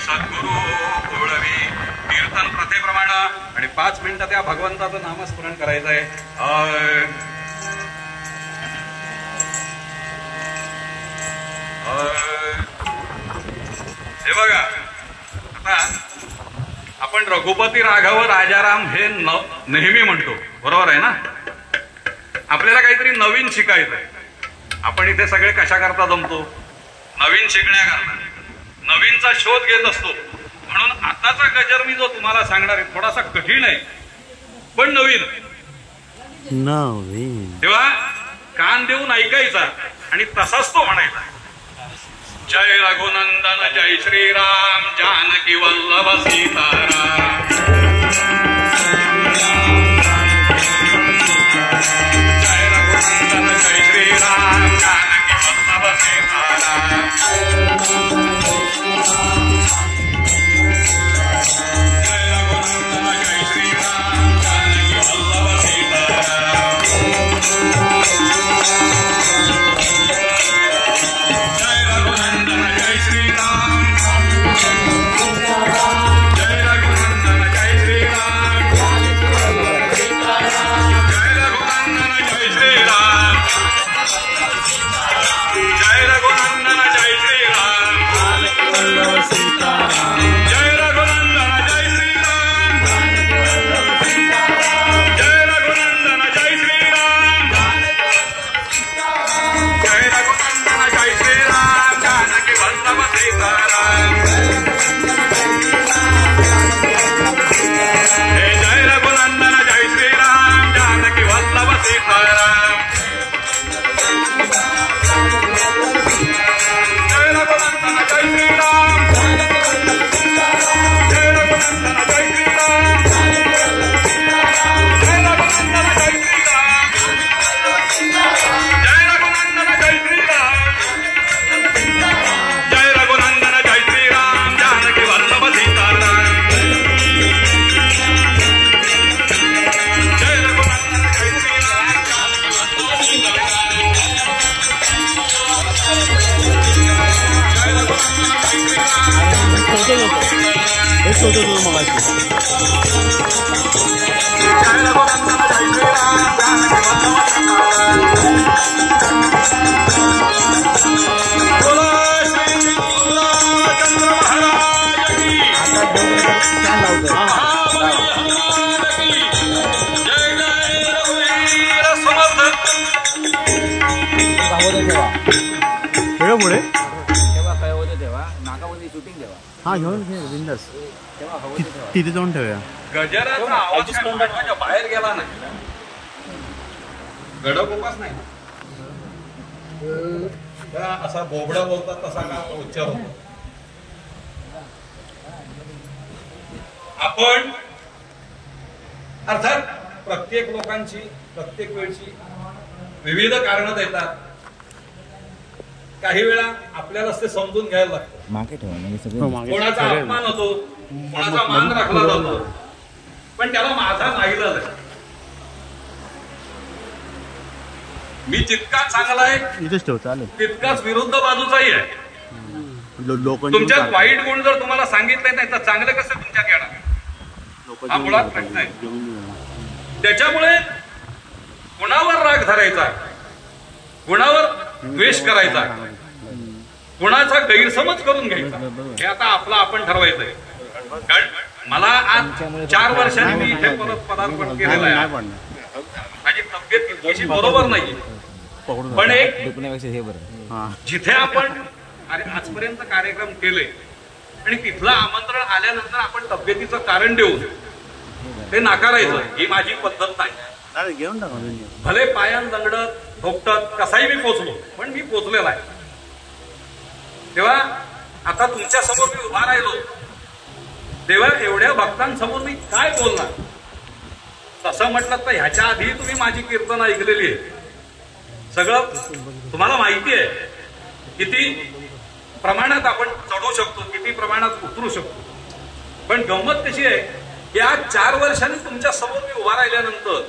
सद्गुरु ओळवी कीर्तन प्रथेप्रमाणे आणि 5 मिनिटं त्या भगवंताचं नामस्मरण करायचं आहे. हे बघा, आता आपण रघुपती राघव राजाराम हे नेहमी म्हणतो, बरोबर आहे ना. आपल्याला काहीतरी नवीन शिकायचं आहे. आपण इथे सगळे कशा करता जमतो? नवीन शिकण्याकरता, नवीनचा शोध घेत असतो. म्हणून आताचा गजर मी जो तुम्हाला सांगणार आहे थोडासा कठीण आहे, पण नवीन. तेव्हा कान देऊन ऐकायचा आणि तसाच तो म्हणायचा. जय रघुनंदन जय श्रीराम जानकी वल्लभ सीताराम. जय रघुनंदन जय श्रीराम जानकी वल्लभ सीताराम. जय रघुनंदन जय श्रीराम जानकी वल्लभ सीताराम. जय रघुनंदन जय श्रीराम. जय रघुनंदन जय श्रीराम. जय रघुनंदन जय श्रीराम. जय रघुनंदन जय श्रीराम. जय रघुनंदन जय श्रीराम. जय रघुनंदन जय श्रीराम. जय रघुनंदन जय श्रीराम जानकी वल्लभ सीताराम. जय रघुनंदन जय श्रीराम जानकी वल्लभ सीताराम. जय रघुनंदन जय श्रीराम. जय रघुनंदन जय श्रीराम. जय रघुनंदन जय श्रीराम. जय रघुनंदन जय श्रीराम. जय रघुनंदन जय श्रीराम जानकी वल्लभ सीताराम. जय रघुनंदन जय श्रीराम जानकी वल्लभ सीताराम. जय रघुनंदन जय बोला श्री चंद्र महाराज की. महाबली हनुमान की. जय जय रघुवीर समर्थ. पुढे तेव्हा काय होतं तेव्हा नाकामध्ये शूटिंग तेव्हा. हा घेऊन घे बिंदास. तेव्हा हवं तिथे जाऊन ठेवूया. गजराचा आवाज काय माझ्या बाहेर गेला नाही. गडप उपास नाही ना, असा बोबडा बोलतात तसा का उच्चार होतो. आपण अर्थात प्रत्येक लोकांची प्रत्येक वेळची विविध कारणं देतात. काही वेळा आपल्यालाच ते समजून घ्यायला लागतं. मागे ठेवा म्हणजे सगळं कोणाचा अपमान होतो, कोणाचा मान राखला जातो, पण त्याला माझा नाईलाज आहे. मी जितका चांगला आहे इथेच ठेव चालेल. तितकाच विरुद्ध बाजूचाही आहे. तुमच्यात वाईट गुण जर तुम्हाला सांगितले नाही तर चांगले कसे तुमच्यात येणार? हा मुळात प्रश्न आहे. त्याच्यामुळे कुणावर राग धरायचा, कुणावर द्वेष करायचा, कुणाचा गैरसमज करून घ्यायचा, हे आता आपलं आपण ठरवायचंय. कारण मला आज 4 वर्षांनी मी इथे परत पदार्पण केलेलं आहे. माझी तब्येत तितकीशी बरोबर नाहीये, पण एक जिथे आपण आजपर्यंत कार्यक्रम केले आणि तिथलं आमंत्रण आल्यानंतर आपण तब्येतीचं कारण देऊन ते नाकारायचं, ही माझी पद्धत नाही. भले पायान दंगडत धोपटत कसाही मी पोचलो, पण मी पोचलेला आहे. तेव्हा आता तुमच्या समोर मी उभा राहिलो तेव्हा एवढ्या भक्तांसमोर मी काय बोलणार? तसं म्हटलं तर ह्याच्या आधी तुम्ही माझी कीर्तन ऐकलेली आहे, सगळं तुम्हाला माहिती आहे. किती प्रमाणात आपण चढू शकतो, किती प्रमाणात उतरू शकतो. पण गंमत कशी आहे की आज 4 वर्षांनी तुमच्या समोर मी उभा राहिल्यानंतर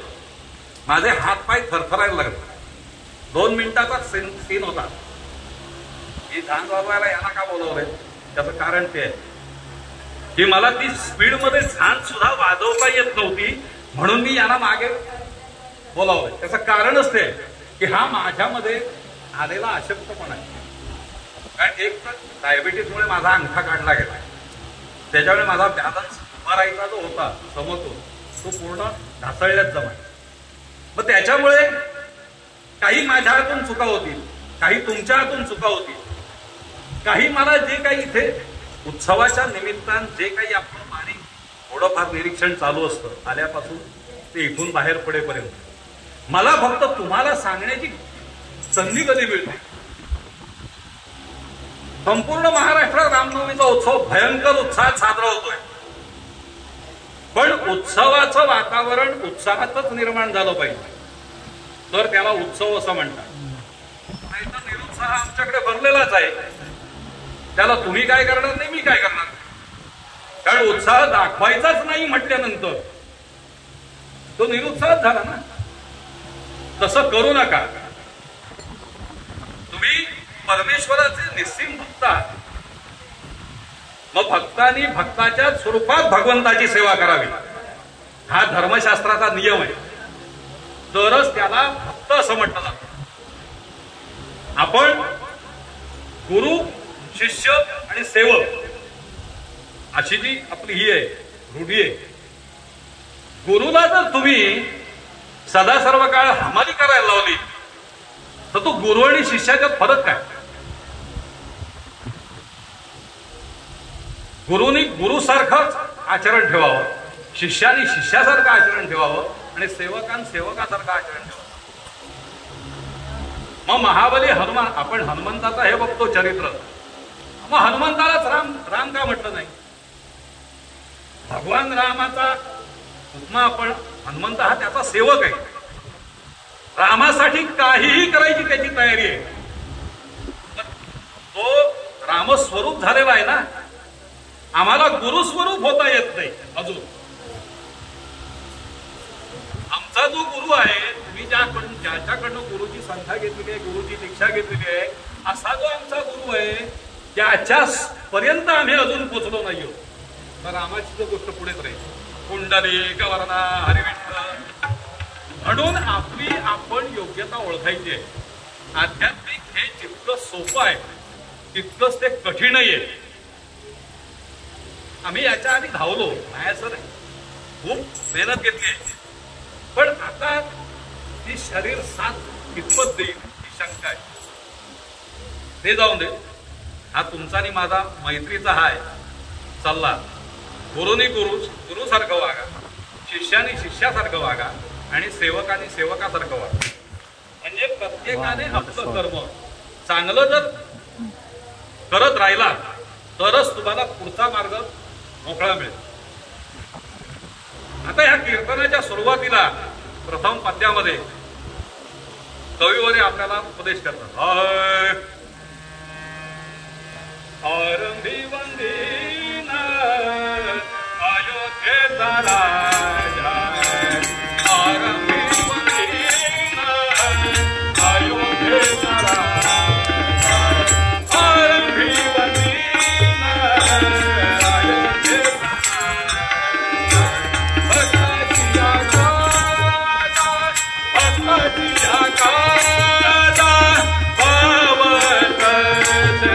माझे हातपाय थरथरायला लागले. 2 मिनिटाचा सीन होता. ही धान वाजवायला यांना का बोलवलंय त्याचं कारण ते आहे की मला ती स्पीडमध्ये झान सुद्धा वाजवता येत नव्हती, म्हणून मी यांना मागे बोलावलंय. त्याचं कारणच ते की हा माझ्यामध्ये आलेला अशक्तपणा आहे. कारण एक तर डायबिटीसमुळे माझा अंगठा काढला गेला, त्याच्यामुळे माझा बॅलन्स उभा राहायचा जो होता समतोल तो पूर्ण ढासळल्यात जमा. मग त्याच्यामुळे काही माझ्या हातून चुका होतील, काही तुमच्या हातून चुका होतील, काही मला जे काही इथे उत्सवाच्या निमित्तानं जे काही आपलं पाणी थोडंफार निरीक्षण चालू असतं आल्यापासून ते इथून बाहेर पडेपर्यंत मला फक्त तुम्हाला सांगण्याची संधी कधी मिळते. संपूर्ण महाराष्ट्रात रामनवमीचा उत्सव भयंकर उत्साहात साजरा होतोय, पण उत्सवाचं वातावरण उत्साहातच निर्माण झालं पाहिजे, तर त्याला उत्सव असं म्हणतात. नाही तर निरुत्साह आमच्याकडे भरलेलाच आहे, त्याला तुम्ही काय करणार नाही, मी काय करणार. कारण उत्साह दाखवायचाच नाही म्हटल्यानंतर तो निरुत्साह झाला ना. तसं करू नका. तुम्ही परमेश्वराचे निस्सीम भक्त आहात, मग भक्तांनी भक्ताच्या स्वरूपात भगवंताची सेवा करावी, हा धर्मशास्त्राचा नियम आहे. तरच त्याला भक्त असं म्हटलं जातं. आपण गुरु, शिष्य आणि सेवक अशी जी आपली ही आहे रूढी आहे. गुरुला जर तुम्ही सदा सर्व काळ हमाली करायला लावली तर तो गुरु आणि शिष्याच्यात फरक काय. गुरुनी गुरुसारखंच आचरण ठेवावं, शिष्याने शिष्यासारखं आचरण ठेवावं आणि सेवकांनी सेवकासारखं आचरण ठेवावं. मग महाबली हनुमान, आपण हनुमंताचा हे बघतो चरित्र, मग हनुमंतालाच राम राम का म्हटलं नाही. भगवान रामाचा उपमा आपण, हनुमंत हा त्याचा सेवक आहे, रामासाठी काहीही करायची त्याची तयारी आहे. तो रामस्वरूप झालेला आहे ना, आम्हाला गुरुस्वरूप होता येत नाही अजून. आमचा जो गुरु आहे, तुम्ही ज्याच्याकडनं गुरुची संख्या घेतलेली आहे, गुरुची दीक्षा घेतलेली आहे, असा जो आमचा गुरु आहे त्याच्या पर्यंत आम्ही अजून पोचलो नाही आहोत. तर रामाची जो गोष्ट पुढेच राहील. कुंडलिक वरना हरिविठ्ठल. म्हणून आपण योग्यता ओळखायची आहे. आध्यात्मिक हे जितकं सोपं आहे तितकंच ते कठीणही आहे. आम्ही याच्या आधी धावलो नाही असं नाही, खूप मेहनत घेतली, पण आता ती शरीर साथ कितपत देईल ही शंका आहे. ते जाऊन दे. हा तुमचा आणि माझा मैत्रीचा हा आहे सल्ला. गुरुनी गुरुसारखं वागा, शिष्याने शिष्यासारखं वागा आणि सेवकाने सेवकासारखं वागा. म्हणजे प्रत्येकाने आपलं कर्म चांगलं जर करत राहिला तरच तुम्हाला पुढचा मार्ग मोकळा मिळेल. आता ह्या कीर्तनाच्या सुरुवातीला प्रथम पद्यामध्ये कविवरे आपल्याला उपदेश करतात. आरंभी वंदीना अयोध्येचा राजा, आरंभी वंदीना अयोध्येचा राजा, आरंभी वंदीना अयोध्येचा राजा, भक्ताची आकाशा, भक्ताची आकाशा पावतसे.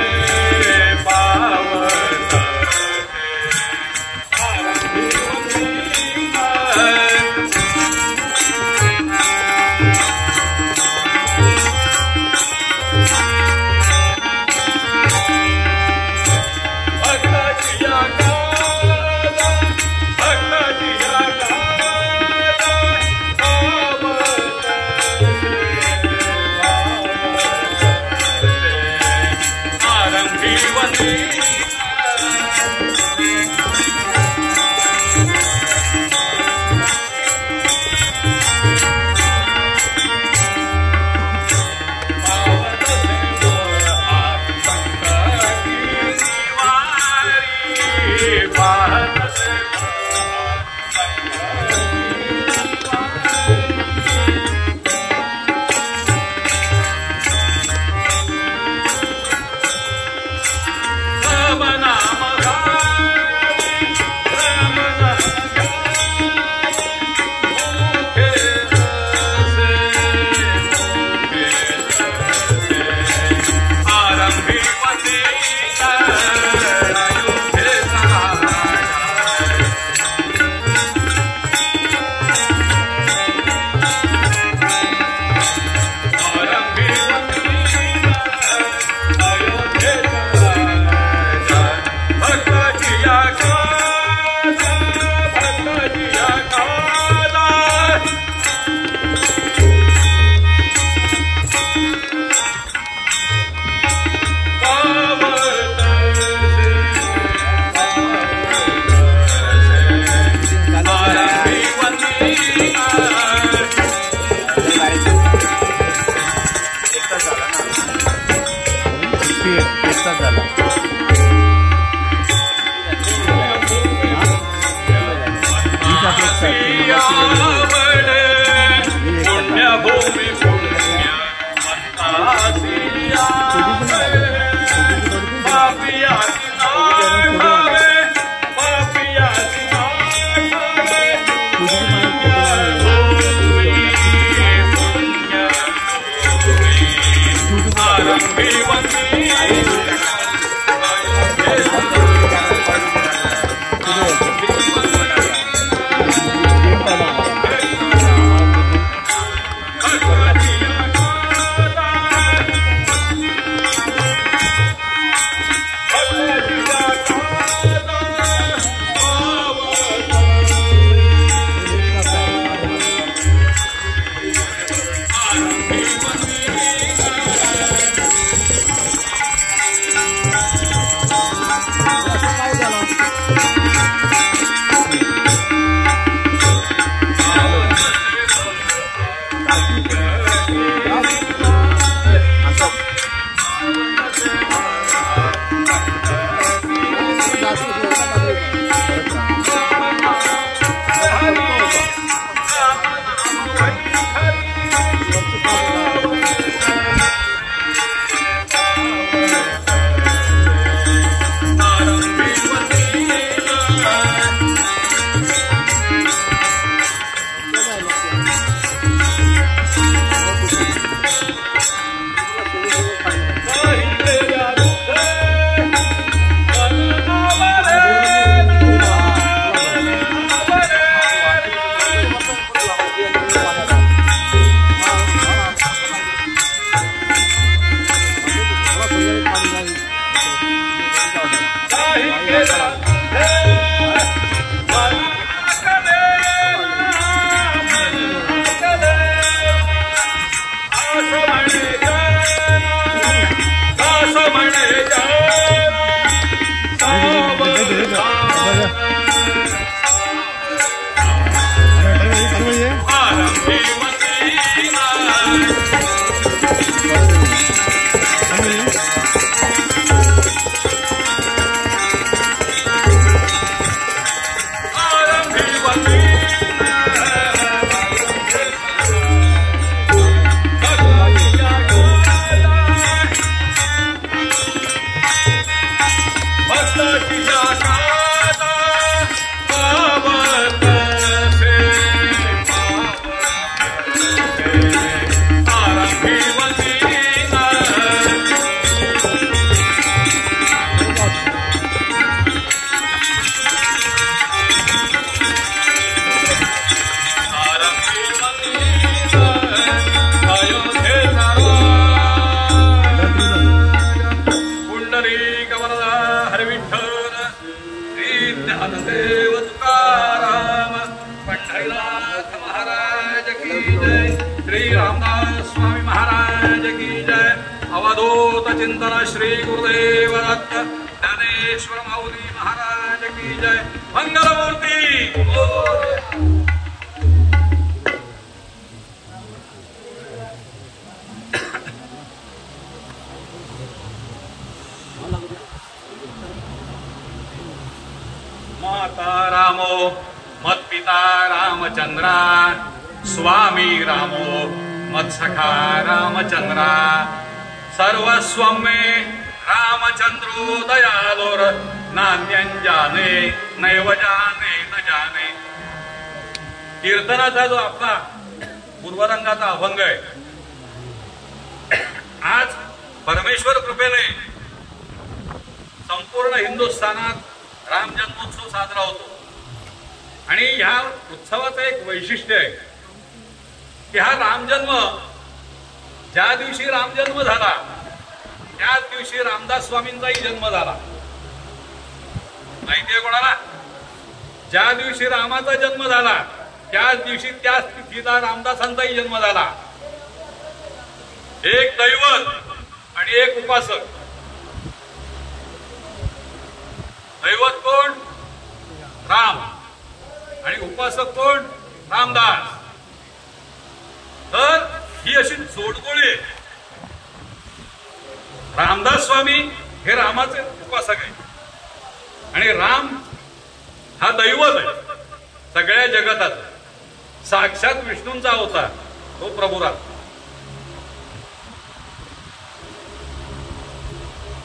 नाही केला चिंतन श्री गुरुदेव दत्त ज्ञानेश्वर माऊली महाराज की जय. मंगलमूर्ती. माता रामो मत्पिता रामचंद्रा स्वामी रामो मत्सखा रामचंद्रा सर्वस्वं मे रामचंद्रो दयालोर नान्यंजाने नैव जाने न जाने. कीर्तनाचा जो आपला पूर्वरंगाचा अभंग आहे, आज परमेश्वर कृपेने संपूर्ण हिंदुस्थानात राम जन्मोत्सव साजरा होतो. आणि ह्या उत्सवाचं एक वैशिष्ट्य आहे की हा रामजन्म ज्या दिवशी रामजन्म झाला त्याच दिवशी रामदास स्वामींचाही जन्म झाला. माहितीये कोणाला? ज्या दिवशी रामाचा जन्म झाला त्याच दिवशी त्याच तिथीला रामदासांचाही जन्म झाला. एक दैवत आणि एक उपासक. दैवत कोण? राम. आणि उपासक कोण? रामदास. तर ही अशी जोडगोळी आहे. रामदास स्वामी हे रामाचे उपासक आहे आणि राम हा दैवत आहे सगळ्या जगतात. साक्षात विष्णूंचा अवतार तो प्रभू राम.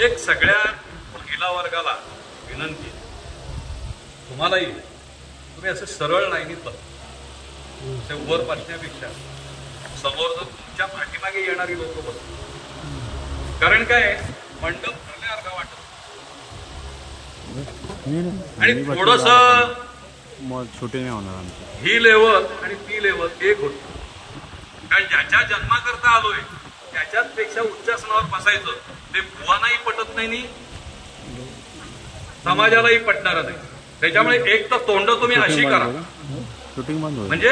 एक सगळ्या महिला वर्गाला विनंती, तुम्हालाही तुम्ही असं सरळ लाईनीत बस, वर बसण्यापेक्षा समोर जर तुमच्या पाठीमागे येणारी लोक बस. कारण काय मंडप भरल्यासारखं वाटत आणि थोडस शूटिंग होणार आमची. ही लेवल आणि ती लेवल एक होत. कारण ज्याच्या जन्माकरता आलोय त्याच्याच पेक्षा उच्च आसनावर बसायचं ते बुवानाही पटत नाही, समाजालाही पटणार नाही. त्याच्यामुळे एक तर तोंड तुम्ही अशी करा म्हणजे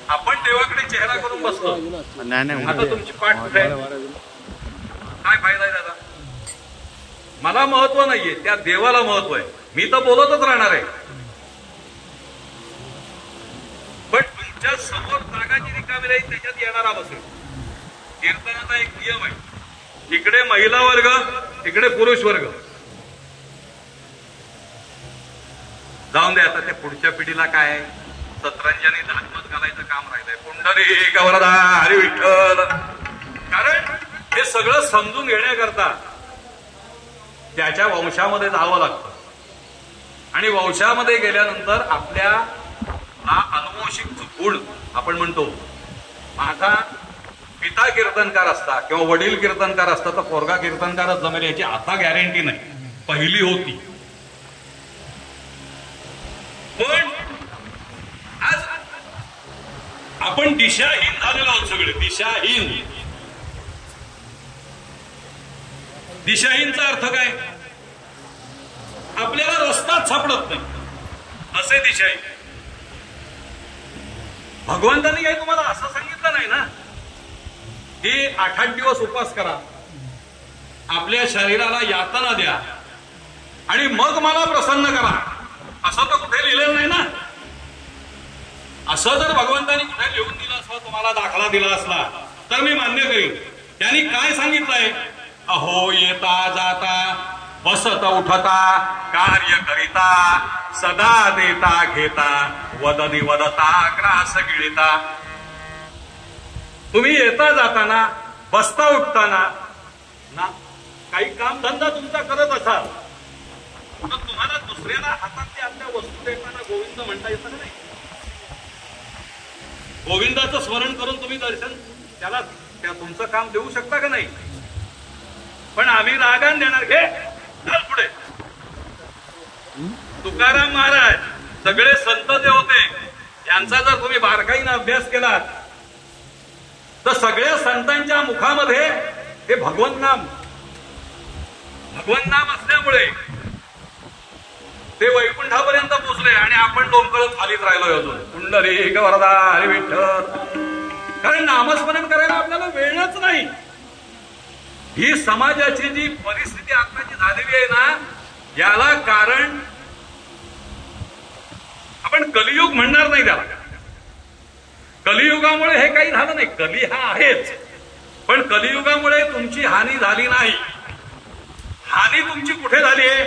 आपण देवाकडे चेहरा करून बसतो. आता तुमची पाठ कुठे आहे? काय फायदा आहे दादा? मला महत्व नाहीये, त्या देवाला महत्व आहे. मी तर बोलतच राहणार आहे. पण तुमच्या समोर जागा जी रिकामी राहील त्याच्यात येणारा बसेल. कीर्तनाचा एक नियम आहे, इकडे महिला वर्ग इकडे पुरुष वर्ग. जाऊन द्या. आता त्या पुढच्या पिढीला काय सतरंजाने धाकमत घालायचं काम राहिलंय. पुंडलिक वरदा हरी विठ्ठल. कारण हे सगळं समजून घेण्याकरता त्याच्या वंशामध्ये जावं लागतं. आणि वंशामध्ये गेल्यानंतर आपल्या अनुवंशिक गुण आपण म्हणतो. माझा पिता कीर्तनकार असता किंवा वडील कीर्तनकार असता तर पोरगा कीर्तनकारच जमेल याची आता गॅरंटी नाही. पहिली होती. पण आज आपण दिशाहीन झालेलो आहोत सगळे. दिशाहीन. दिशाहीनचा अर्थ काय? सापडत नाही असे दिशाई. भगवंतांनी काही तुम्हाला असं सांगितलं नाही ना की 8-8 दिवस उपवास करा, आपल्या शरीराला यातना द्या आणि मग मला प्रसन्न करा, असं तर कुठे लिहिलेलं नाही ना. असं जर भगवंतांनी कुठे लिहून दिलं असं, तुम्हाला दाखला दिला असला तर मी मान्य करीन. त्यांनी काय सांगितलंय? अहो येता जाता बसत उठता कार्य करिता सदा देता घेता वदनी वदता ग्रास गिळिता. तुम्ही येता जाताना बसता उठताना ना काही काम धंदा तुमचा करत असाल तर तुम्हाला दुसऱ्याला हातात आपल्या वस्तू देताना गोविंद म्हणता येतं का नाही? गोविंदाचं स्मरण करून तुम्ही दर्शन त्याला तुमचं काम देऊ शकता का नाही? पण आम्ही रागान देणार, घे चल पुढे. तुकाराम महाराज सगळे संत जे होते यांचा जर तुम्ही बारकाईनं अभ्यास केला तर सगळ्या संतांच्या मुखामध्ये हे भगवंत नाम असल्यामुळे ते वैकुंठापर्यंत पोहोचले आणि आपण लोंबकळत खालीच राहिलोय अजून. पुंडलिक वरदा हरी विठ्ठल. कारण नामस्मरण करायला आपल्याला वेळच नाही. ही समाजाची जी परिस्थिती आताची झालेली आहे ना, याला कारण आपण कलियुग म्हणणार नाही त्याला. कलियुगामुळे हे काही झालं नाही. कली हा आहेच, पण कलियुगामुळे तुमची हानी झाली नाही. हानी तुमची कुठे झाली आहे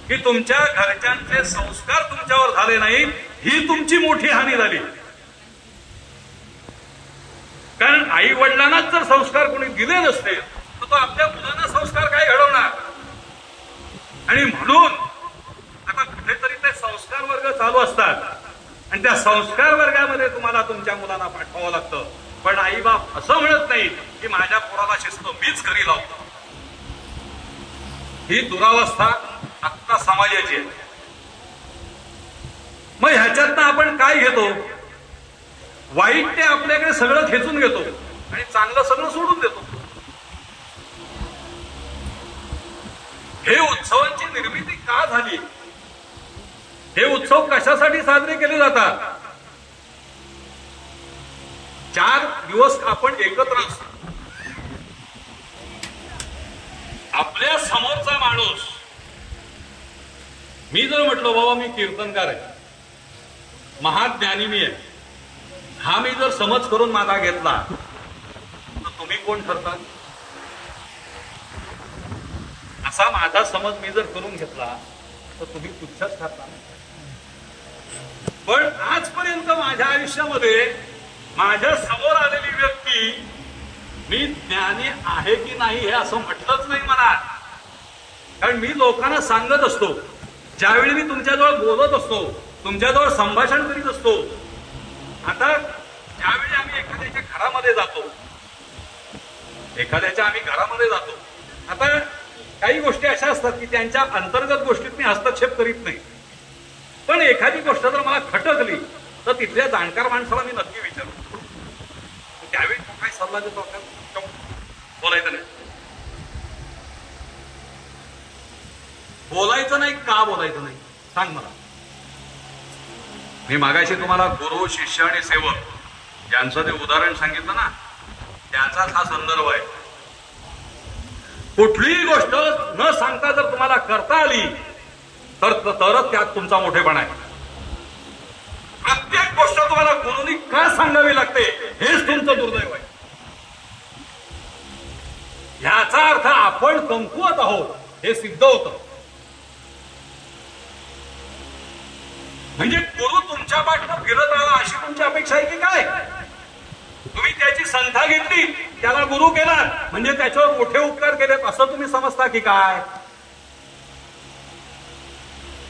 की तुमच्या घरच्यांचे संस्कार तुमच्यावर झाले नाहीत, ही तुमची मोठी हानी झाली. कारण आई वडिलांनाच जर संस्कार कोणी दिले नसते तर तो आपल्या मुलांना संस्कार काय घडवणार? आणि म्हणून आता कुठेतरी ते संस्कार वर्ग चालू असतात आणि त्या संस्कार वर्गामध्ये तुम्हाला तुमच्या मुलांना पाठवावं लागतं. पण आई बाप असं म्हणत नाही की माझ्या पोराला शिस्त मीच घरी लावतो. ही दुरावस्था आत्ता समाजाची आहे. मग ह्याच्यातनं आपण काय घेतो? वाईट ते आपल्याकडे सगळं खेचून घेतो आणि चांगलं सगळं सोडून देतो. हे उत्सवांची निर्मिती का झाली? हे उत्सव कशासाठी साजरे केले जातात? 4 दिवस आपण एकत्र असतो. आपल्या समोरचा माणूस, मी जर म्हटलो बाबा मी कीर्तनकार आहे, महाज्ञानी मी आहे, हा मी जर समज करून मागा घेतला तर तुम्ही कोण ठरता? असा माझा समज मी जर करून घेतला तर तुम्ही तुच्छच ठरता. पण आजपर्यंत माझ्या आयुष्यामध्ये माझ्या समोर आलेली व्यक्ती मी ज्ञानी आहे की नाही हे असं म्हटलंच नाही मला. कारण मी लोकांना सांगत असतो, ज्यावेळी मी तुमच्याजवळ बोलत असतो, तुमच्याजवळ संभाषण करीत असतो. आता ज्यावेळी आम्ही एखाद्याच्या घरामध्ये जातो, आता काही गोष्टी अशा असतात की त्यांच्या अंतर्गत गोष्टीत मी हस्तक्षेप करीत नाही. पण एखादी गोष्ट जर मला खटकली तर तिथल्या जाणकार माणसाला मी नक्की विचारतो. त्यावेळी तो काय सल्ला देतो? बोलायचं नाही. बोलायचं नाही का बोलायचं नाही सांग मला. मी मागाशी तुम्हाला गुरु, शिष्य आणि सेवक यांचं ते उदाहरण सांगितलं ना, त्याचाच हा संदर्भ आहे. कुठलीही गोष्ट न सांगता जर तुम्हाला करता आली तरच त्यात तुमचा मोठेपणा आहे. प्रत्येक गोष्ट तुम्हाला गुरुनी का सांगावी लागते हेच तुमचं दुर्दैव आहे. ह्याचा अर्थ आपण कमकुवत आहोत हे सिद्ध होतं. म्हणजे गुरु तुमच्या पाठनं फिरत आला अशी तुमची अपेक्षा आहे की काय? तुम्ही त्याची संथा घेतली, त्याला गुरु केला म्हणजे त्याच्यावर मोठे उपकार केलेत असं तुम्ही समजता की काय?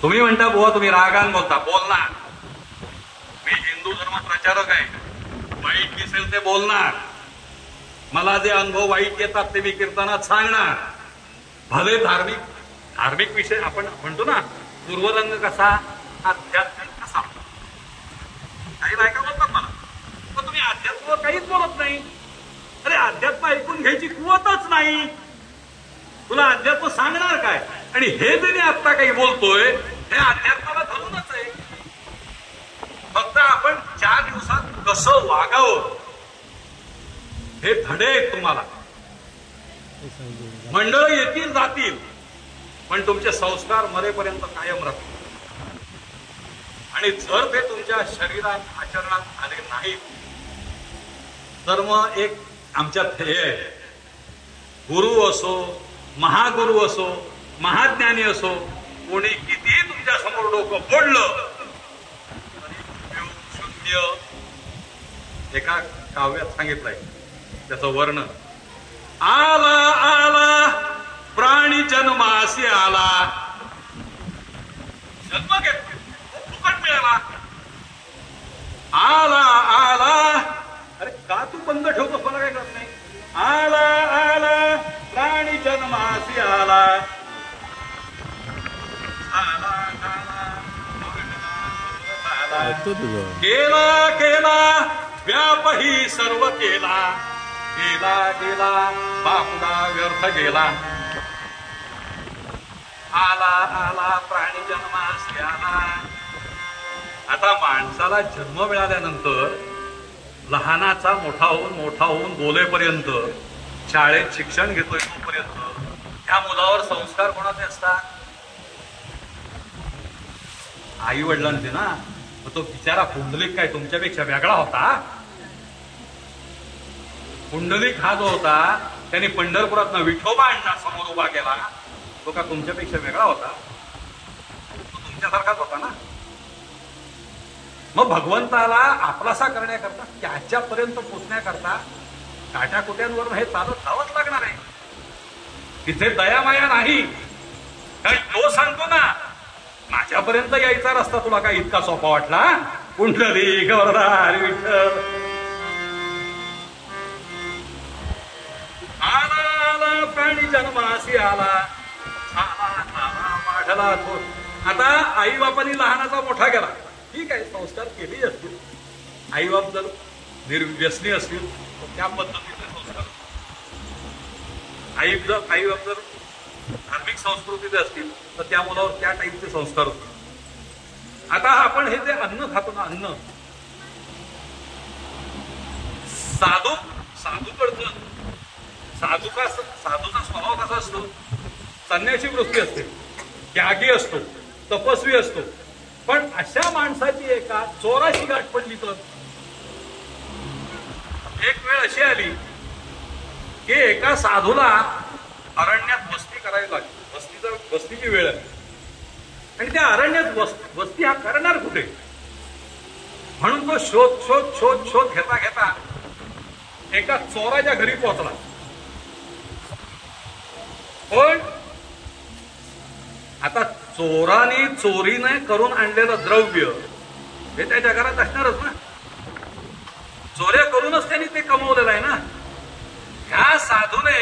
तुम्ही म्हणता बुवा तुम्ही रागान बोलता, बोलणार. मी हिंदू धर्म प्रचारक आहे, वाईट दिसेल ते बोलणार. मला जे अनुभव वाईट येतात ते मी कीर्तनात सांगणार. भले धार्मिक विषय आपण म्हणतो ना, पूर्वरंग कसा, आध्यात्मिक कसा. काही बायका बोलतात मला, पण तुम्ही अध्यात्मावर काहीच बोलत नाही. अरे अध्यात्म ऐकून घ्यायची कुवतच नाही. तुला अध्यात्म सांगणार काय? आणि हे जे मी आता काही बोलतोय हे अध्यात्माला धरूनच आहे. फक्त आपण 4 दिवसात कसं वागावं हे धडे आहेत तुम्हाला. मंडळ येतील जातील, पण तुमचे संस्कार मरेपर्यंत कायम राहतील. आणि जर ते तुमच्या शरीरात आचरणात आले नाहीत तर मग एक आमच्यात हे आहे, गुरु असो, महागुरु असो, महाज्ञानी असो, कोणी कितीही तुमच्या समोर डोकं फोडलं तरी शून्य. एका काव्यात सांगितलंय त्याचं वर्णन. आला आला प्राणी जन्मासी आला, जन्म घेतला फुकट मिळाला. आला आला, अरे का तू बंद ठेवतो, मला काय करत नाही. आला आला प्राणी जन्मासी आला, आला आला केला केला व्याप ही सर्व केला, गेला गेला बापुडा व्यर्थ गेला. आला आला प्राणी जन्मासी आला. आता माणसाला जन्म मिळाल्यानंतर लहानाचा मोठा होऊन बोलेपर्यंत, शाळेत शिक्षण घेतोय तोपर्यंत त्या मुलावर संस्कार कोणाचे असतात? आई वडिलांचे ना. मग तो बिचारा पुंडलिक काय तुमच्यापेक्षा वेगळा होता? पुंडलिक हा जो होता त्यांनी पंढरपुरात विठोबा अण्णा समोर उभा केला, तो का तुमच्यापेक्षा वेगळा होता? तो तुमच्यासारखाच होता ना. मग भगवंताला आपलासा करण्याकरता, त्याच्यापर्यंत पोचण्याकरता काट्याकुट्यांवर हे चालत जावंच लागणार आहे. तिथे दयामाया नाही. कारण तो सांगतो ना, माझ्यापर्यंत यायचा रस्ता तुला काय इतका सोपा वाटला? पुंडलिक वरदा हरी विठ्ठल. आला आला प्राणी जन्मासी आला, आला आला वाढला थोर. आता आई बापांनी लहानाचा मोठा केला, ठीक आहे, संस्कार केले असतील. आई बाप जर निर्व्यसनी असतील तर त्या पद्धतीचे संस्कार. आई बाप जर धार्मिक संस्कृतीचे असतील तर त्या मुलावर त्या टाईपचे संस्कार होते. आता आपण हे जे अन्न खातो ना, अन्न, साधूकडचं साधूचा स्वभाव कसा असतो? संन्यासी वृत्ती असते, त्यागी असतो, तपस्वी असतो. पण अशा माणसाची एका चोराशी गाठ पडली तर एक वेळ अशी आली की एका साधूला अरण्यात वस्ती करावी लागली. वस्तीची वेळ आली आणि त्या अरण्यात वस्ती हा करणार कुठे, म्हणून तो शोध घेता एका चोराच्या घरी पोहोचला. पण आता चोरीने करून आणलेलं द्रव्य हे त्याच्या घरात असणारच ना. चोऱ्या करूनच त्यांनी ते कमवलेलं आहे ना. ह्या साधूने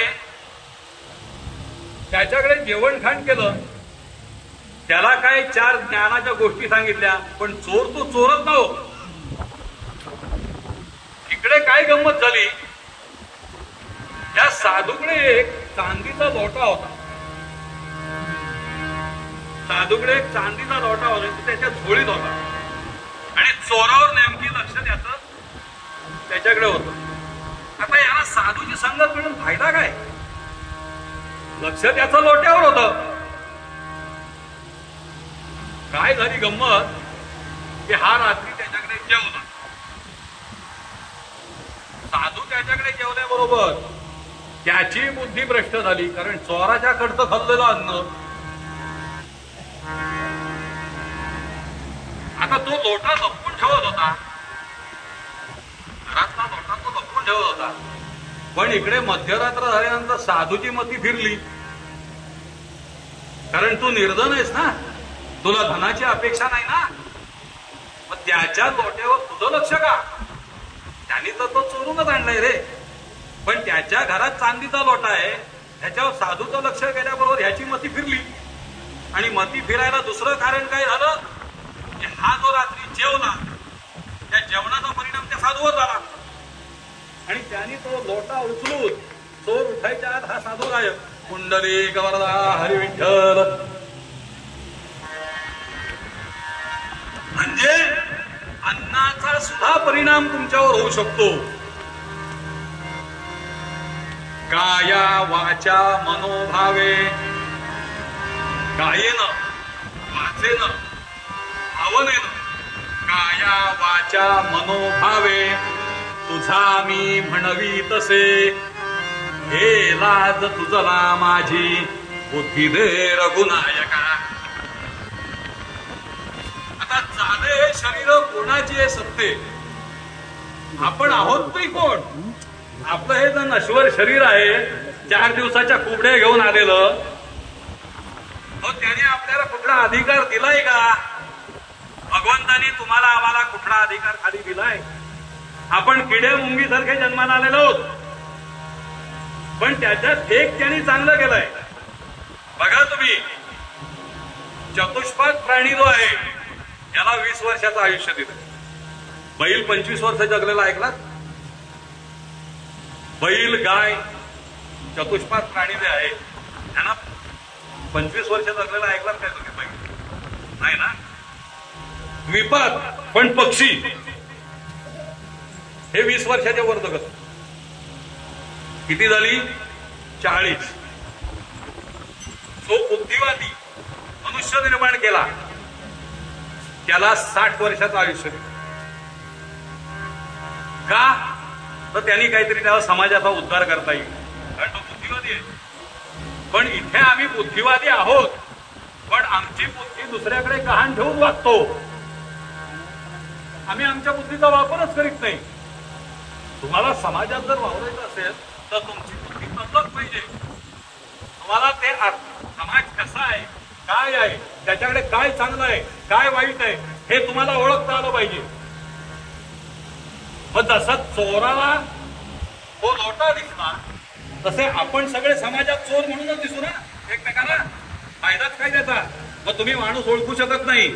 त्याच्याकडे जेवण खाण केलं, त्याला काय 4 ज्ञानाच्या गोष्टी सांगितल्या, पण चोर तो चोरच नव्हता. इकडे काय गंमत झाली, त्या साधूकडे एक चांदीचा लोटा होता. साधूकडे एक चांदीचा लोटा होता, त्याच्या झोळीत होता आणि चोरावर नेमकी लक्ष द्यायचं त्याच्याकडे होतं. आता याला साधूची संगत मिळून फायदा काय? लक्ष त्याचं लोट्यावर होतं. काय झाली गंमत की हा रात्री त्याच्याकडे जेवला. साधू त्याच्याकडे जेवल्याबरोबर त्याची बुद्धी भ्रष्ट झाली, कारण चोराच्या कडचं खाल्लेलं अन्न. आता तो लोटा लपवून ठेवत होता, घरातला लोटा तो लपवून ठेवत होता. पण इकडे मध्यरात्र झाल्यानंतर साधूची मती फिरली, कारण तू निर्धन आहेस ना, तुला धनाची अपेक्षा नाही ना. मग त्याच्या लोट्यावर तुझं लक्ष का? त्याने तर तो चोरूनच आणलाय रे. पण त्याच्या घरात चांदीचा लोटा आहे, त्याच्यावर साधूचं लक्ष गेल्याबरोबर ह्याची मती फिरली. आणि मती फिरायला दुसरं कारण काय झालं की हा जो रात्री जेवला, त्या जेवणाचा परिणाम त्या साधूवर झाला आणि त्याने तो लोटा उचलून चोर उठायच्या आत हा साधू गायब. पुंडलिक वरदा हरी विठ्ठल. परिणाम तुमच्यावर होऊ शकतो. काया वाचा मनोभावे, कायेन वाचेन भावनेन, काया वाचा मनोभावे तुझा मी म्हणवी तसे, हे लाज तुझला माझी बुद्धी दे रघुनायका. आता झाले हे शरीर कोणाची आहे सत्ते, आपण आहोत तरी कोण. आपलं हे जर नश्वर शरीर आहे, 4 दिवसाच्या कुबड्या घेऊन आलेलं, तो त्याने आपल्याला कुठला अधिकार दिलाय का. भगवंतानी तुम्हाला आम्हाला कुठला अधिकार खाली दिलाय. आपण किड्या मुंगी सारखे जन्माला आलेलो आहोत, पण त्याच्यात एक त्यांनी चांगलं केलंय. बघा तुम्ही, चतुष्पाद प्राणी जो आहे त्याला 20 वर्षाचं आयुष्य दिलं. बैल 25 वर्ष जगलेला ऐकलात. बैल गाय चतुष्पाद प्राणी जे आहे त्यांना 25 वर्ष जगलेला ऐकलात काय तुम्ही. बैल नाही ना. द्विपाद पण पक्षी हे 20 वर्षाच्या वर जगत. किती झाली 40. जो बुद्धिवादी मनुष्य निर्माण केला त्याला 60 वर्षाचं आयुष्य दिलं. का तर त्यांनी काहीतरी त्याला समाजाचा उद्धार करता येईल, कारण तो बुद्धिवादी आहे. पण इथे आम्ही बुद्धिवादी आहोत, पण आमची बुद्धी दुसऱ्याकडे गहाण ठेवून वागतो. आम्ही आमच्या बुद्धीचा वापरच करीत नाही. तुम्हाला समाजात जर वावरायचं असेल तर तुमची बुद्धी बदलत पाहिजे. तुम्हाला ते समाज कसा आहे, काय आहे, त्याच्याकडे काय चांगलं आहे, काय वाईट आहे हे तुम्हाला ओळखता आलं पाहिजे. मग जसं चोराला तो लोटा दिसला, तसे आपण सगळे समाजात चोर म्हणूनच दिसू ना एकमेकाला. फायदाच काय त्याचा. मग तुम्ही माणूस ओळखू शकत नाही.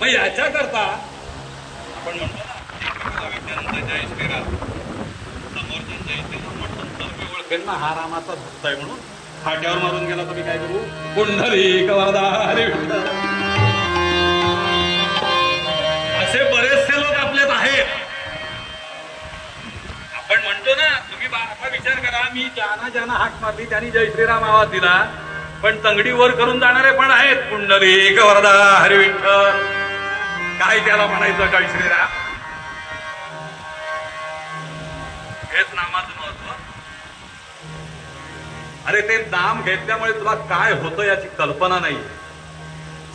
मग याच्याकरता आपण म्हणतो ना, जय श्रीराम, समोरच्या जय श्रीराम म्हणतो तर मी ओळखेल ना हा रामाचा भक्त आहे म्हणून. फाट्यावर मारून गेला तुम्ही काय करू. पुंडलिक वरदा हरी विठ्ठल. असे बरेचसे लोक आपल्यात आहेत. आपण म्हणतो ना, तुम्ही आता विचार करा, मी ज्यांना हाक मारली त्यांनी जय श्रीराम आवाज दिला, पण तंगडी वर करून जाणारे पण आहेत. पुंडलिक वरदा हरी विठ्ठल. काय त्याला म्हणायचं जय श्रीराम. हेच नामाचं महत्व. अरे ते नाम घेतल्यामुळे तुला काय होतं याची कल्पना नाही.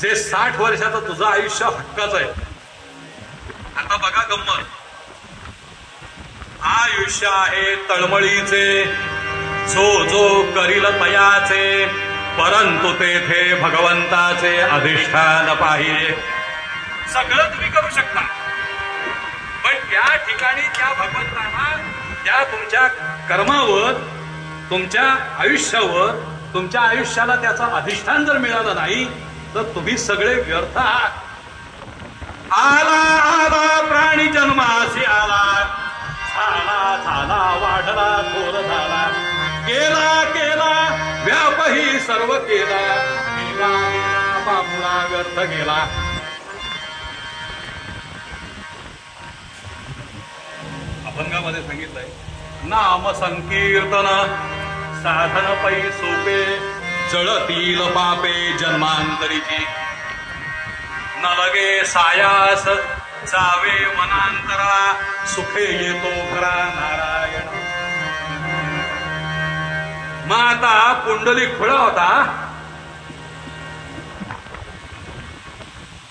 जे 60 वर्षाचं तुझं आयुष्य हक्काचं आहे. आता बघा गंमत. आयुष्य आहे तळमळीचे, जो जो करील तयाचे, परंतु तेथे भगवंताचे अधिष्ठान पाहिजे. सगळं तुम्ही करू शकता, पण त्या ठिकाणी त्या भगवंताला, त्या तुमच्या कर्मावर, तुमच्या आयुष्यावर, तुमच्या आयुष्याला त्याचं अधिष्ठान जर मिळालं नाही तर तुम्ही सगळे व्यर्थ आहात. आला आला प्राणी जन्मासी आला, झाला झाला वाढला थोर झाला, केला केला व्यापही सर्व केला, केला केला बाबुळा व्यर्थ गेला. अभंगामध्ये सांगितलंय, नाम संकीर्तन साधन पै सोपे, जळतील पापे जन्मांतरीची, न लगे सायास जावे वनांतरा, सुखे येतो खरा नारायण. माता पुंडलिक खुळा होता,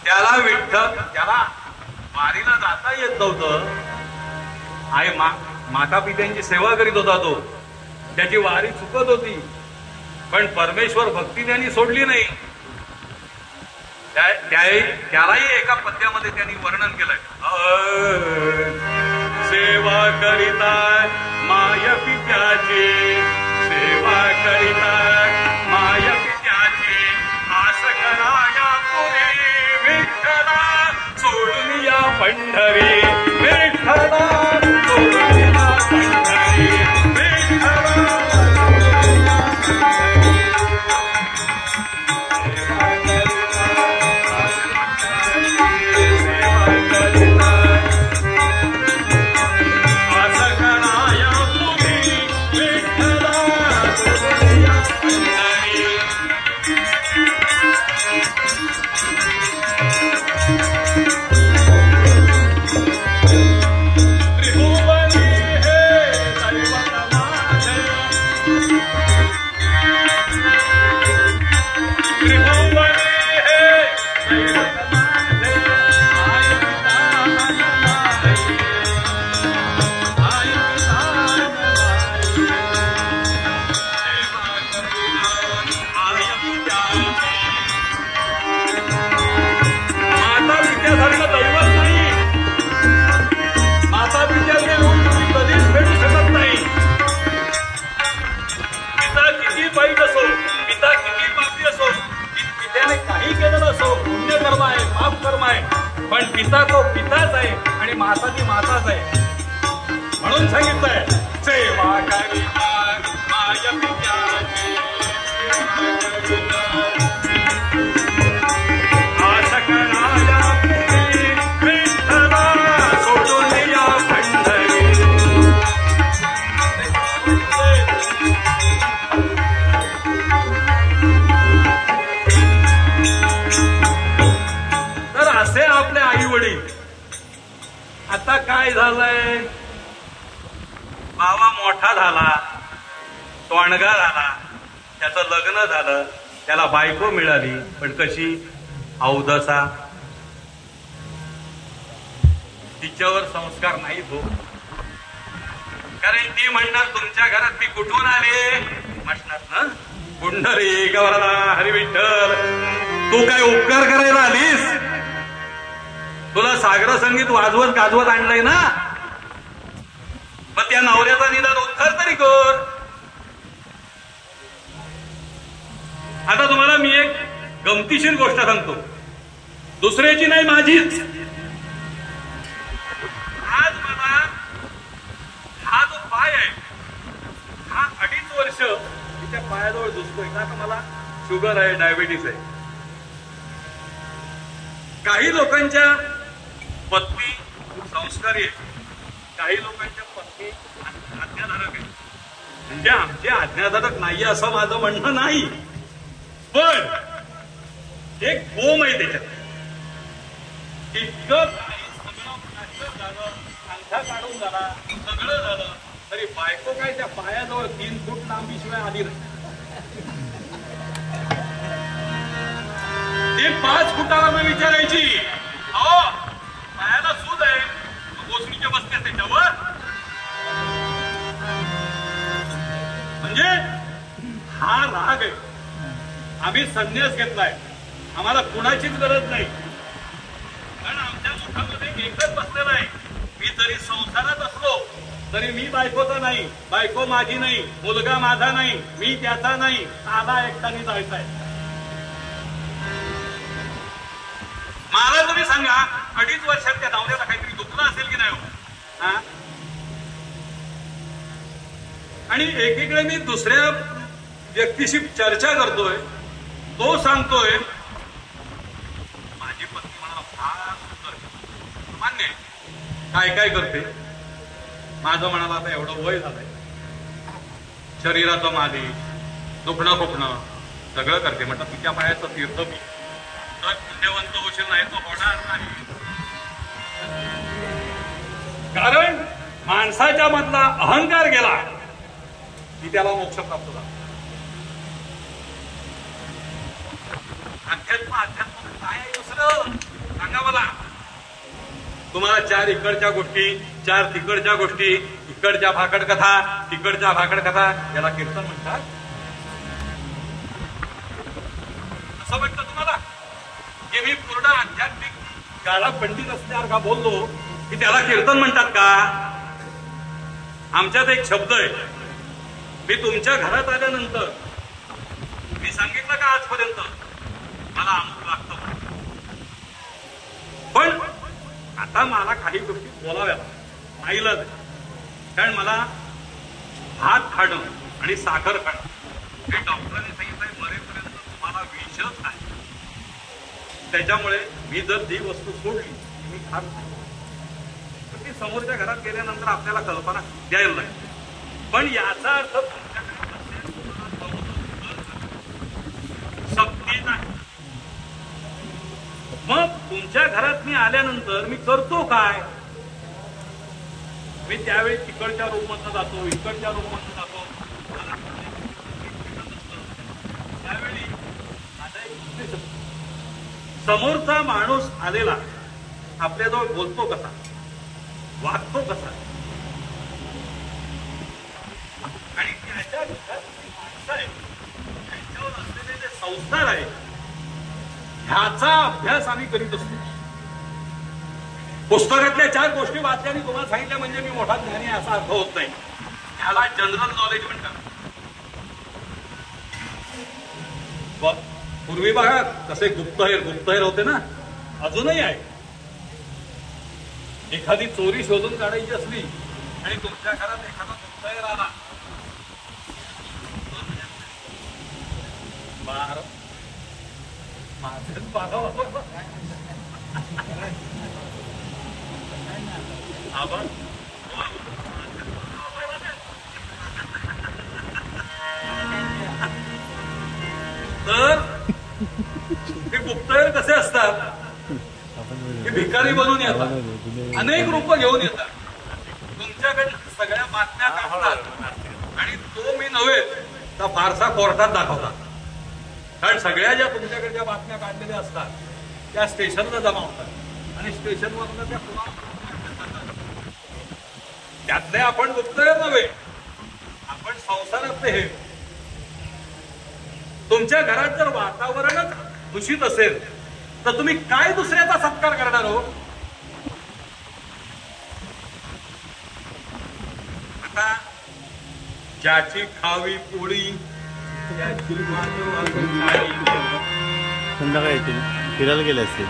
त्याला विठ्ठल, त्याला वारीला जाता येत नव्हतं. आई माता पित्यांची सेवा करीत होता तो, त्याची वारी चुकत होती, पण परमेश्वर भक्ती त्यांनी सोडली नाही. त्यालाही एका पद्यामध्ये त्यांनी वर्णन केलंय. सेवा करिता माय पित्याची, सेवा करिता माय पित्याची, आस कराया पुरी विठ्ठला, सोडून या पंढरी विठ्ठला, सोडून या पंढरी विठ्ठला. सेवा पिता तो पिताच आहे आणि माता ती माताच आहे. म्हणून सांगितलंय सेवा करिता माय पित्याची आशा करणाया विठ्ठला सोडून या पंढरी. तर असे आपले आई वडील. आता काय झालंय, बाबा मोठा झाला, तोंडगा झाला, त्याचं लग्न झालं, त्याला बायको मिळाली, पण कशी अवदसा. तिच्यावर संस्कार नाही हो, कारण ती म्हणणार तुमच्या घरात मी कुठून आले म्हणणार ना, पुंडरी गवरा हरी विठ्ठल तू काय उपकार करायला आलीस, तुला सागर संगीत वाजवत गाजवत आणलंय ना, मग त्या नवऱ्याचा निदान उद्धार तरी कर. आता तुम्हाला मी एक गमतीशीर गोष्ट सांगतो, दुसऱ्याची नाही माझीच. आज मला हा जो पाय आहे हा 2.5 वर्ष मी त्या पायाजवळ दुसतोय का, मला शुगर आहे, डायबिटीस आहे. काही लोकांच्या पत्नी संस्कारी आहे, काही लोकांच्या पत्नी आज्ञाधारक आहे. म्हणजे आमचे आज्ञाधारक नाही असं माझं म्हणणं नाही, पण एक गोम आहे त्याच्यात. इतकं झालं, अंगठा काढून झाला, सगळं झालं, तरी बायको काय त्या पायाजवळ 3 फूट लांबीशिवाय आली नाही. ते 5 फुटाला मी विचारायची, अहो पायाला सूज आहे, गोसडीच्या बसते त्याच्यावर. म्हणजे हा राग आहे. आम्ही संन्यास घेतलाय, आम्हाला कुणाचीच गरज नाही, कारण आमच्या मुखामध्ये एकच बसलेला आहे. मी जरी संसारात असलो तरी मी बायकोचा नाही, बायको माझी नाही, मुलगा माझा नाही, मी त्याचा नाही, साधा एकट्याने जायचा आहे. मला तुम्ही सांगा 2.5 वर्षात त्या नवऱ्याला काहीतरी दुखलं असेल की नाही हो? आणि एकीकडे मी दुसऱ्या व्यक्तीशी चर्चा करतोय, तो सांगतोय माझी पत्नी मला फार सुंदर, मान्य आहे, काय काय करते. माझं म्हणाला आता एवढं वय झालंय, शरीराचं मालिश, दुखणं खुपणं सगळं करते. म्हटलं तुझ्या पायाचं तीर्थ मी तर पुण्यवंत होशील, नाही तो होणार नाही. कारण माणसाच्या मधला अहंकार गेला की त्याला मोक्ष प्राप्त झाला. अध्यात्म काय आहे दुसरं सांगा मला. तुम्हाला 4 इकडच्या गोष्टी, 4 तिकडच्या गोष्टी, इकडच्या भाकड कथा, तिकडच्या भाकड कथा, याला कीर्तन म्हणतात. असं वाटतं तुम्हाला की मी पूर्ण आध्यात्मिक काळा पंडित असल्यासारखा बोललो की त्याला कीर्तन म्हणतात का? आमच्यात एक शब्द आहे, मी तुमच्या घरात आल्यानंतर मी सांगितलं का आजपर्यंत मला अमुक लागतं, पण आता मला काही गोष्टी बोलाव्या नाईलाज आहे. कारण मला भात खाणं आणि साखर खाणं हे डॉक्टरांनी सांगितलंय मरेपर्यंत तुम्हाला विषच आहे. त्याच्यामुळे मी जर जी वस्तू सोडली मी खात नाही, तर ती समोरच्या घरात गेल्यानंतर आपल्याला कल्पना द्यायला लागते. पण याचा अर्थ सक्ती नाही. मग तुमच्या घरात मी आल्यानंतर मी करतो काय? मी त्यावेळी तिकडच्या रूम मधनं जातो, इकडच्या रूम मधनं जातो. त्यावेळी समोरचा माणूस आलेला आपल्याजवळ बोलतो कसा, वागतो कसा, आणि त्याच्या माणसं आहे त्यांच्यावर असलेले जे संस्कार आहे ह्याचा अभ्यास आम्ही करीत असतो. पुस्तकातल्या 4 गोष्टी वाचल्याने तुम्हाला सांगितल्या म्हणजे मी मोठा ज्ञानी असा अर्थ होत नाही. ह्याला जनरल नॉलेज म्हणतात. पूर्वी बघा कसे गुप्तहेर होते ना, अजूनही आहे. एखादी चोरी शोधून काढायची असली आणि तुमच्या घरात एखादा मुक्तायर आला, तर हे गुप्तहेर कसे असतात? हे भिकारी बनून येतात, अनेक रूप घेऊन येतात, तुमच्याकडे सगळ्या बातम्या काढतात आणि तो मी नव्हे तर फारसा कोर्टात दाखवतात. कारण सगळ्या ज्या तुमच्याकडे ज्या बातम्या काढलेल्या असतात त्या स्टेशनला जमा होतात आणि स्टेशनवरून त्या पुन्हा त्यातले आपण गुप्तहेर नव्हे, आपण संसारातले हे. तुमच्या घरात जर वातावरणच दूषित असेल तर तुम्ही काय दुसऱ्याचा सत्कार करणार हो? आता ज्याची खावी पोळी त्याची संध्याकाळी येतील, फिरायला गेले असतील.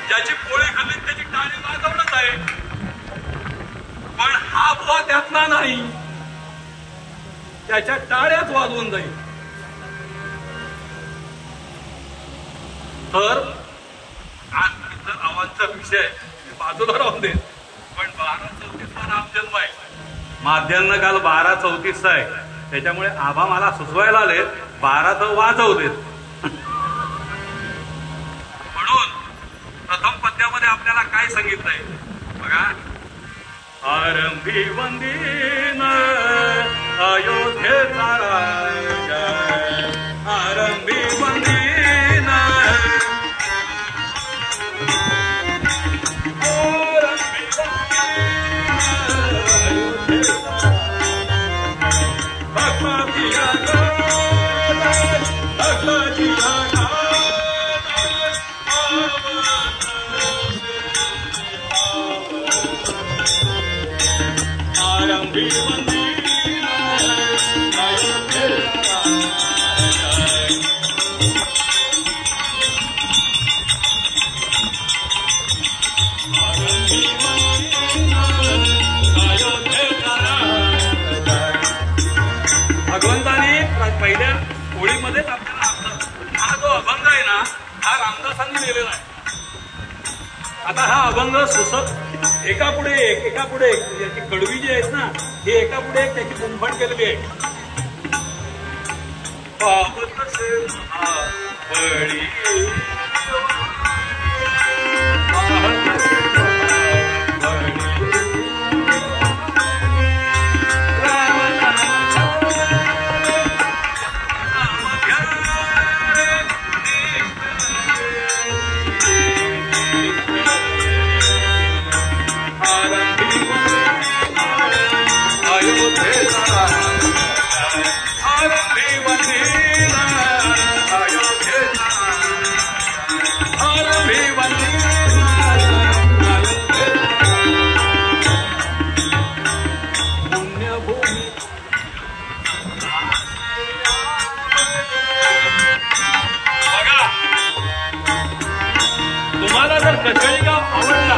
ज्याची पोळी खाल्ली त्याची टाळी वाजवणच आहे, पण हा बुवा त्यातला नाही, त्याच्या टाळ्याच वाजवून जाईल. तर आज इतर आवाजचा विषय बाजूला राहून दे, पण 12:34 रामजन्म आहे. माध्यान्ह काल 12:34 आहे, त्याच्यामुळे आबा मला सुचवायला आले 12 वाजवू देत. म्हणून प्रथम पद्यामध्ये आपल्याला काय सांगितलंय बघा. आरंभी वंदीन अयोध्येचा राजा, आरंभी वंदीन पहिल्या ओळीमध्येच आपल्याला हा जो अभंग आहे ना, हा रामदासांनी लिहिलेला आहे. आता हा अभंग सुसत एका पुढे एक याची कडवी जी आहेत ना, ही एका पुढे एक त्याची गुंफण केलेली आहे. तुम्हाला जर कचळीगाव आवडला,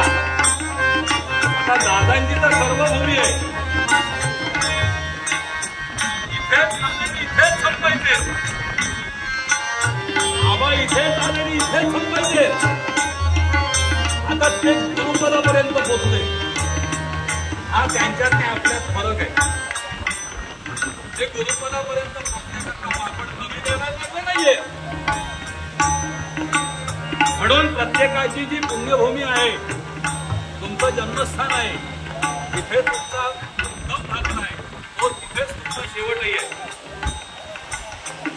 आता दादांची तर कर्मभूमी आहे, इथेच संपायचे आबा, इथेच आले इथेच संपायचे. आता ते गुरुपदापर्यंत पोहोचले. हा त्यांच्यात आणि आपल्यात फरक आहे. ते गुरुपदापर्यंत पोहोचण्याकरता आपण कमी देणार नाहीये. म्हणून प्रत्येकाची जी पुण्यभूमी आहे, तुमचं जन्मस्थान आहे, तिथे तुमचा उद्गम झाला आहे, तो तिथेच तुमचा शेवटही आहे.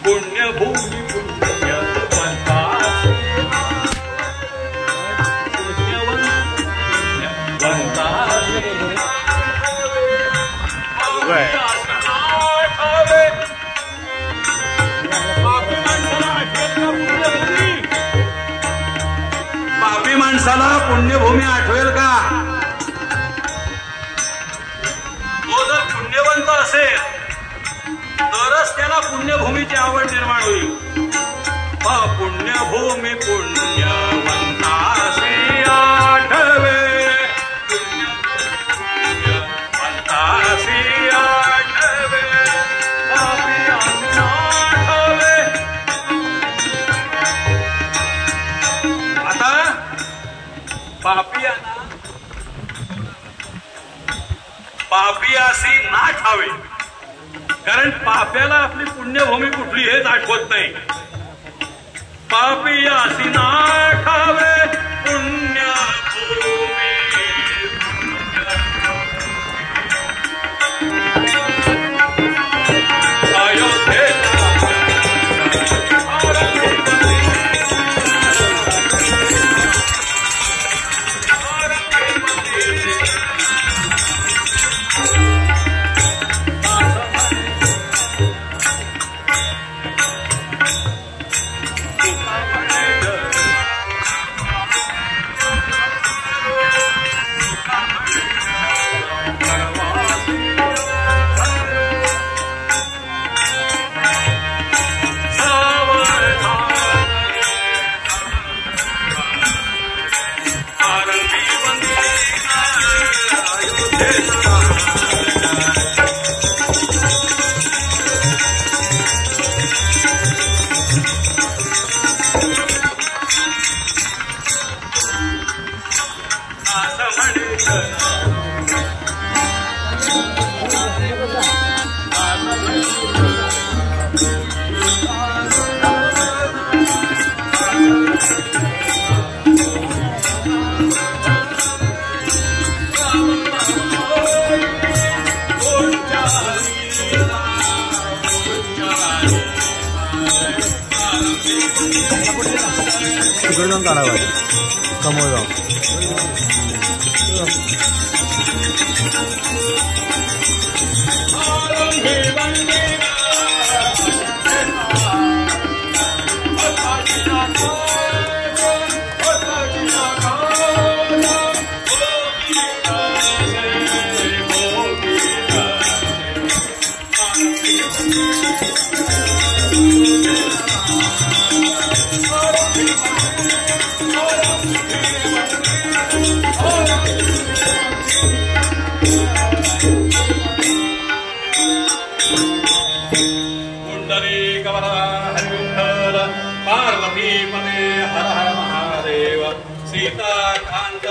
पुण्यभूमी पापी माणसाला पुण्यभूमी आठवेल का? तो जर पुण्यवंत असेल तरच त्याला पुण्यभूमीची आवड निर्माण होईल. पुण्यभूमी पुण्यवंतासी आठवे पापियासी ना ठावे, कारण पाप्याला आपली पुण्यभूमी कुठली हेच आठवत नाही. पापियासी ना ठावे पुण्यभूमी, तिकडून काढावा कमोगाव.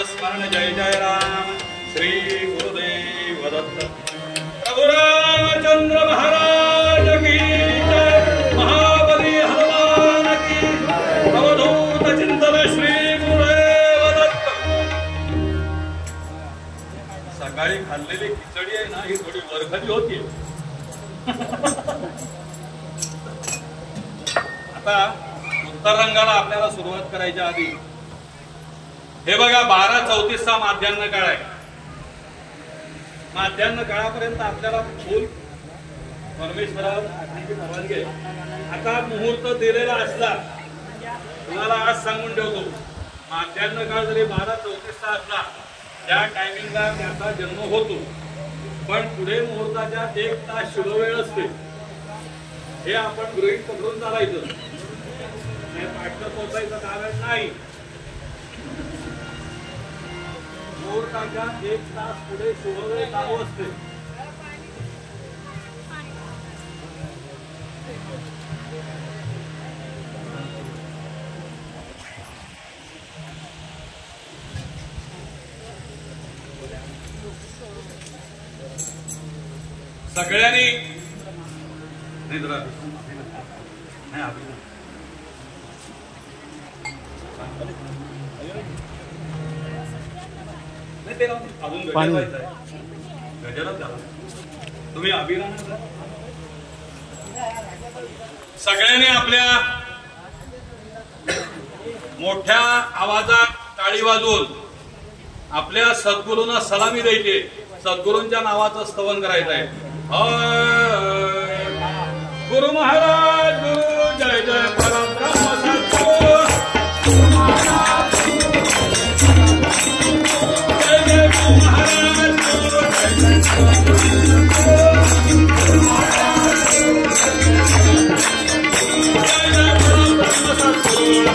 स्मरण जय जय राम. श्री गुरुदेव दत्त. प्रभु रामचंद्र महाराज की जय. महाबली हनुमान की. अवधूत चिंतन श्री गुरुदेव दत्त. सकाळी खाल्लेली खिचडी आहे ना, ही थोडी वरखली होती. आता उत्तर रंगाला आपल्याला सुरुवात करायच्या आधी हे बघा 12:34 माध्यान्ह काळ आहे. माध्यान्ह काळापर्यंत आपल्याला फुल परमेश्वराची परवानगी आहे. आता मुहूर्त दिलेला असला, तुम्हाला आज सांगून ठेवतो, माध्यान्ह काळ जरी 12:34 असला त्या टायमिंगला त्याचा जन्म होतो, पण पुढे मुहूर्ताच्या 1 तास शिरोवेळ असते. हे आपण गृहीत पकडून चालायचं, पाठकर पोचायचं कारण नाही. मुहूर्ताच्या 1 तास पुढे शिरोवेळ चालू असते. सगळ्यांनी अजून गजरात झाला. तुम्ही अभिराम सगळ्यांनी आपल्या मोठ्या आवाजात टाळी वाजवून आपल्या सद्गुरूंना सलामी द्यायची. सद्गुरूंच्या नावाचं स्तवन करायचं आहे. गुरु महाराज गुरु जय जय परब्रह्म सद्गुरु. जय जय गुरु महाराज गुरु जय जय परब्रह्म सद्गुरु.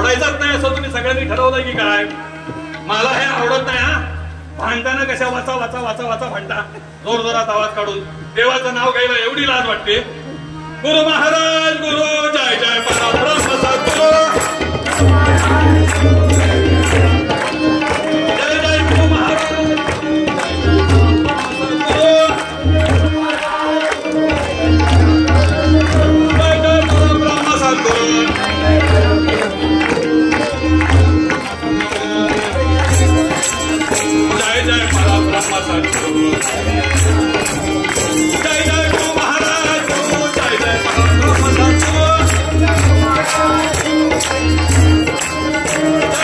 सोडायचाच नाही असं तुम्ही सगळ्यांनी ठरवलंय की काय? मला हे आवडत नाही हा. भांडताना कशा वाचा वाचा वाचा वाचा भांडता जोर जोरात आवाज काढून. देवाचं नाव घ्यायला एवढी लाज वाटते. गुरु महाराज गुरु जय जय परब्रह्म सद्गुरु जय जय गुरु महाराज जय जय परब्रह्म सद्गुरु जय जय परब्रह्म सद्गुरु जय जय गुरु महाराज गुरु जय जय परब्रह्म सद्गुरु जय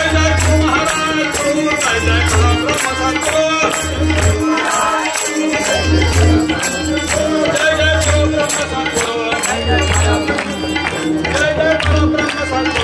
जय गुरु महाराज गुरु जय जय परब्रह्म सद्गुरु जय जय परब्रह्म सद्गुरु जय जय परब्रह्म सद्गुरु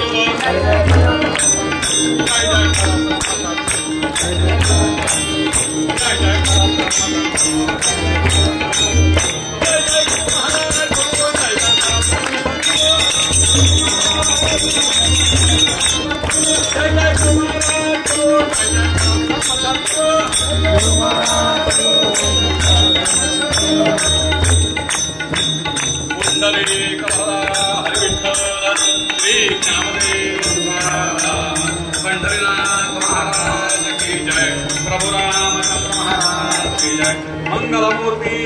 जय जय मंगलमूर्ति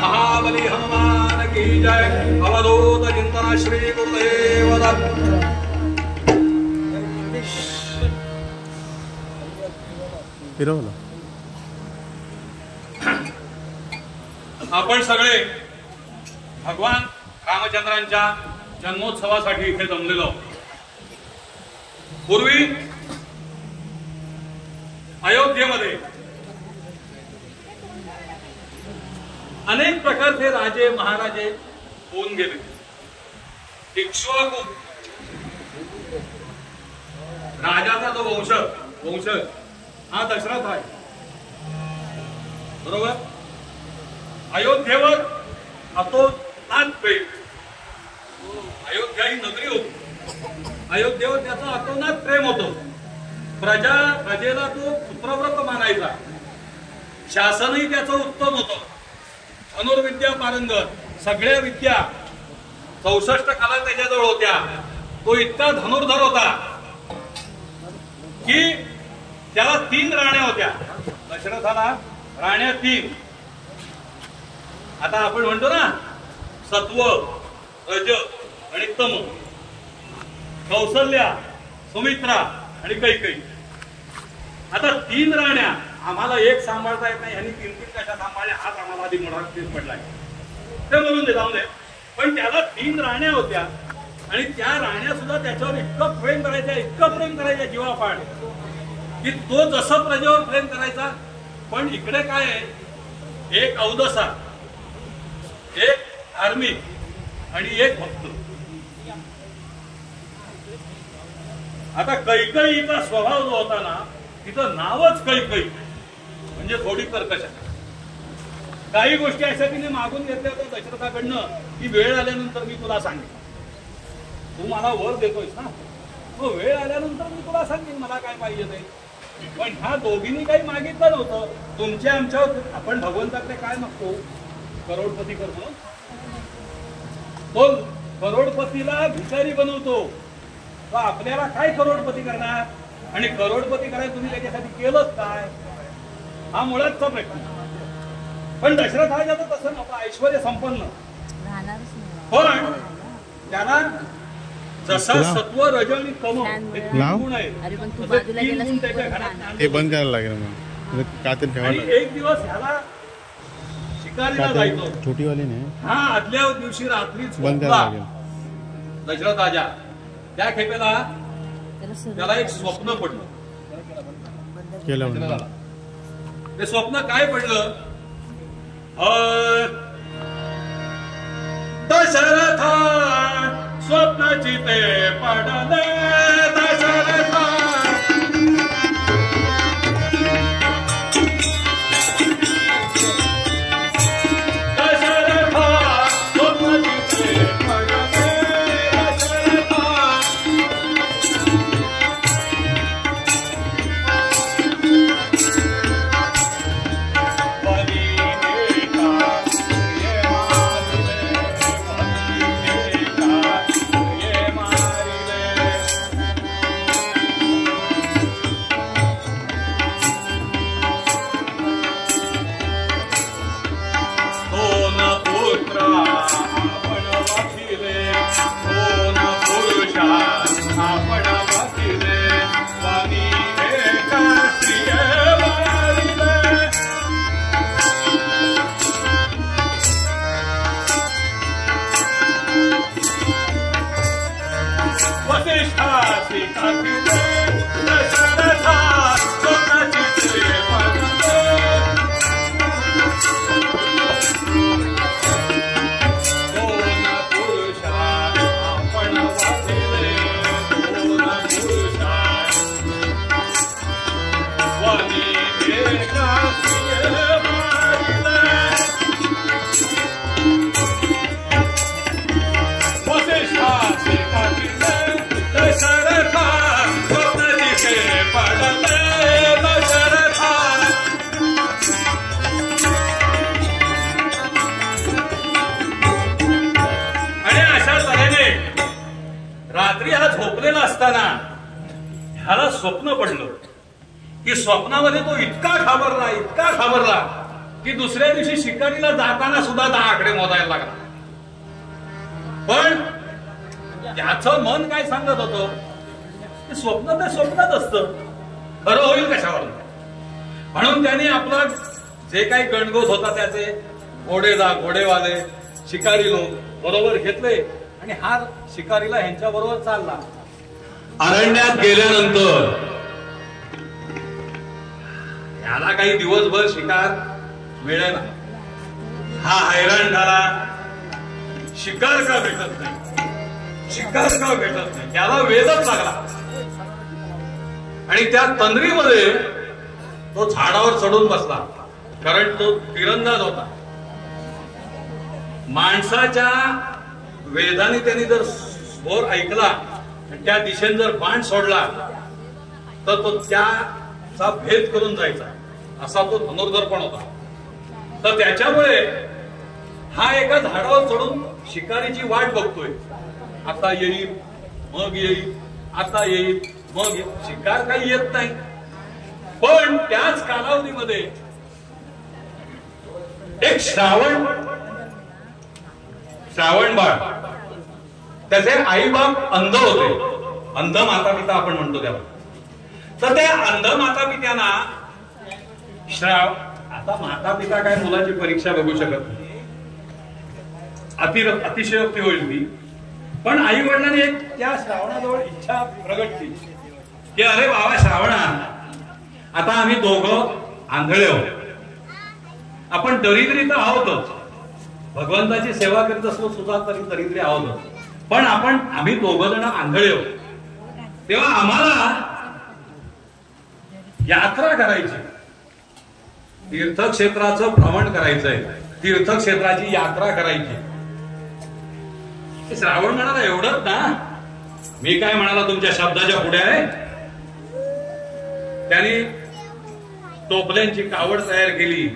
महाबली हनुमान की जय. अवधूत चिंतन श्री गुरुदेव दत्त. आपण सगळे भगवान रामचंद्रांच्या जन्मोत्सवासाठी इथे जमलेलो. पूर्वी अयोध्येमध्ये अनेक प्रकारचे राजे महाराजे होऊन गेले. इक्ष्वाकू राजाचा जो वंश हा दशरथ आहे. बरोबर. अयोध्येवर अतोनात प्रेम. अयोध्या ही नगरी होती. अयोध्येवर त्याचा अतोनात प्रेम होतो. प्रजेला तो पुत्रव्रत मानायचा. शासनही त्याचं उत्तम होतं. धनुर्विद्या पारंगत. सगळ्या विद्या 64 कला त्याच्याजवळ होत्या. तो इतका धनुर्धर होता की त्याला 3 राण्या होत्या. दशरथाला राण्या 3. आता आपण म्हणतो ना सत्व रज आणि तम. कौसल्या सुमित्रा आणि कैकेयी. आता 3 राण्या. आम्हाला एक सांभाळता येत नाही. ह्यांनी 3 कशा सांभाळल्या हाच आम्हाला आधी मोठा पडलाय. ते बोलून दे जाऊन दे. पण त्याला 3 राण्या होत्या आणि त्या राण्या सुद्धा त्याच्यावर इतकं प्रेम करायच्या जीवापाड की तो जसं प्रजेवर प्रेम करायचा. पण इकडे काय आहे, एक अवदसा, एक धार्मिक आणि एक भक्त. आता कैकेयीचा स्वभाव जो होता ना, तिचं नावच कैकेयी म्हणजे थोडी कर्कश. काही गोष्टी अशा तिने मागून घेतल्या होत्या दशरथाकडनं की वेळ आल्यानंतर मी तुला सांगेन. तू मला वर देतोयस ना, तो वेळ आल्यानंतर मी तुला सांगेन मला काय पाहिजे ते. पण ह्या दोघींनी काही मागितलं नव्हतं. तुमच्या आमच्यावर आपण भगवंताकडे काय मागतो, करोडपती करतो. तो करोडपतीला भिकारी बनवतो. तो आपल्याला काय करोडपती करणार आणि करोडपती करायला तुम्ही त्याच्यासाठी केलंच काय, हा मुळातचा प्रश्न. पण दशरथ हा जातो तसं नव्हतं. ऐश्वर्य संपन्न. पण त्याला जसा सत्व रज आणि तम हे 3 गुण आहेत. हे बंद करायला लागेल. एक दिवस ह्याला शिकारीला जायचं. छोटीवाली नाही. हा आदल्या दिवशी रात्री बंद करायला लागेल. दशरथ राजा त्या खेपेला त्याला एक स्वप्न पडलं. केलं ते स्वप्न काय पडलं, दशरथा स्वप्नाची ते पडले. दशरथा दशरथा स्वप्नाची ते पडले. दशरथा रात्री हा झोपलेला असताना ह्याला स्वप्न पडलं की स्वप्नामध्ये तो इतका घाबरला की दुसऱ्या दिवशी शिकारीला जाताना सुद्धा 10 आकडे मोजायला लागला. पण त्याचं मन काय सांगत होतं की स्वप्न ते स्वप्नच असतं, खरं होईल कशावर. म्हणून त्याने आपला जे काही गणगोत होता त्याचे घोडेवाले शिकारी लोक बरोबर घेतले आणि हा शिकारीला ह्यांच्या बरोबर चालला. अरण्यात गेल्यानंतर याला काही दिवसभर शिकार मिळेना. हा हैराण झाला, शिकार का भेटत नाही, त्याला वेदच लागला. आणि त्या तंद्रीमध्ये तो झाडावर चढून बसला, कारण तो तिरंदाज होता. माणसाच्या वेदाने त्यांनी जर स्वर ऐकला आणि त्या दिशेने जर बाण सोडला तर तो त्याचा भेद करून जायचा, असा तो धनुर्धर पण होता. तर त्याच्यामुळे हा एका झाडावर चढून शिकारीची वाट बघतोय. आता येईल मग येईल, आता येईल मग येईल, शिकार काही येत नाही. पण त्याच कालावधीमध्ये एक श्रावण बाळ, त्याचे आई बाप अंध होते, अंध माता पिता आपण म्हणतो त्याला. तर त्या अंध माता पित्यांना आता माता पिता काय मुलाची परीक्षा बघू शकत नाही, अतिशयोक्ती होईल ती. पण आई वडिलांनी एक त्या श्रावणाजवळ इच्छा प्रगट केली की अरे बाबा श्रावणा, आता आम्ही दोघं आंधळे आहोत, आपण दरिद्री तर आहोतच, भगवंताची सेवा करीत असलो सुद्धा तरी दरिद्री आहोतच, पण आम्ही दोघं जण आंधळे आहोत. तेव्हा आम्हाला यात्रा करायची, तीर्थक्षेत्राचं भ्रमण करायचंय, तीर्थक्षेत्राची यात्रा करायची. श्रावण म्हणाला एवढंच ना, मी काय म्हणाला तुमच्या शब्दाच्या पुढे आहे. त्यांनी टोपल्यांची कावड तयार केली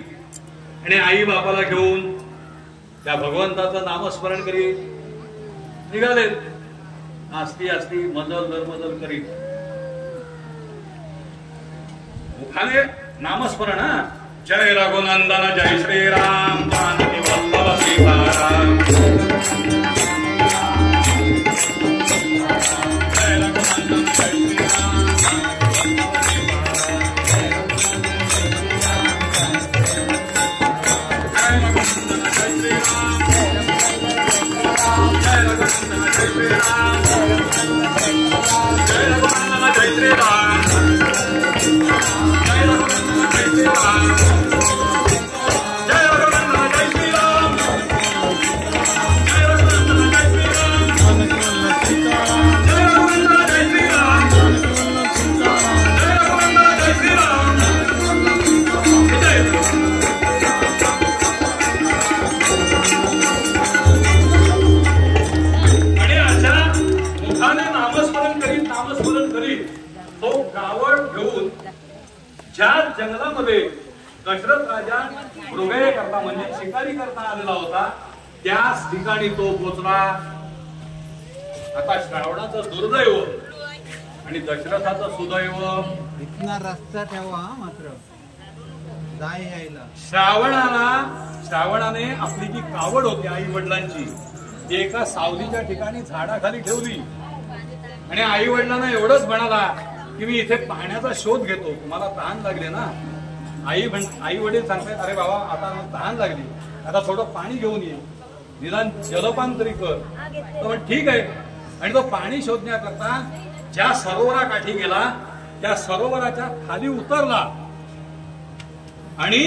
आणि आई बापाला घेऊन त्या भगवंताचं नामस्मरण करीत निघाले. आस्ती मजल दरमजल करीत मुखाने नामस्मरण. हा, जय रघुनंदन जय श्रीराम जानकी वल्लभ सीताराम, जय रघुनंदन जय श्रीराम, जंगलामध्ये दशरथ राजा मृगये करता म्हणजे शिकारी करता आलेला होता, त्याच ठिकाणी तो पोचला. आता श्रावणाचं दुर्दैव आणि दशरथाचं सुदैव, इथला रस्ता ठेवा मात्र जाय यायला. श्रावणाने आपली जी कावड होती आई वडिलांची ती एका सावलीच्या ठिकाणी झाडाखाली ठेवली आणि आई वडिलांना एवढंच म्हणाला की मी इथे पाण्याचा शोध घेतो, तुम्हाला तहान लागले ना. आई वडील सांगतात अरे बाबा आता तहान लागली, आता थोडं पाणी घेऊन ये, निदान जलपान तरी कर. तर ठीक आहे. आणि तो पाणी शोधण्याकरता ज्या सरोवराकाठी गेला त्या सरोवराच्या खाली उतरला आणि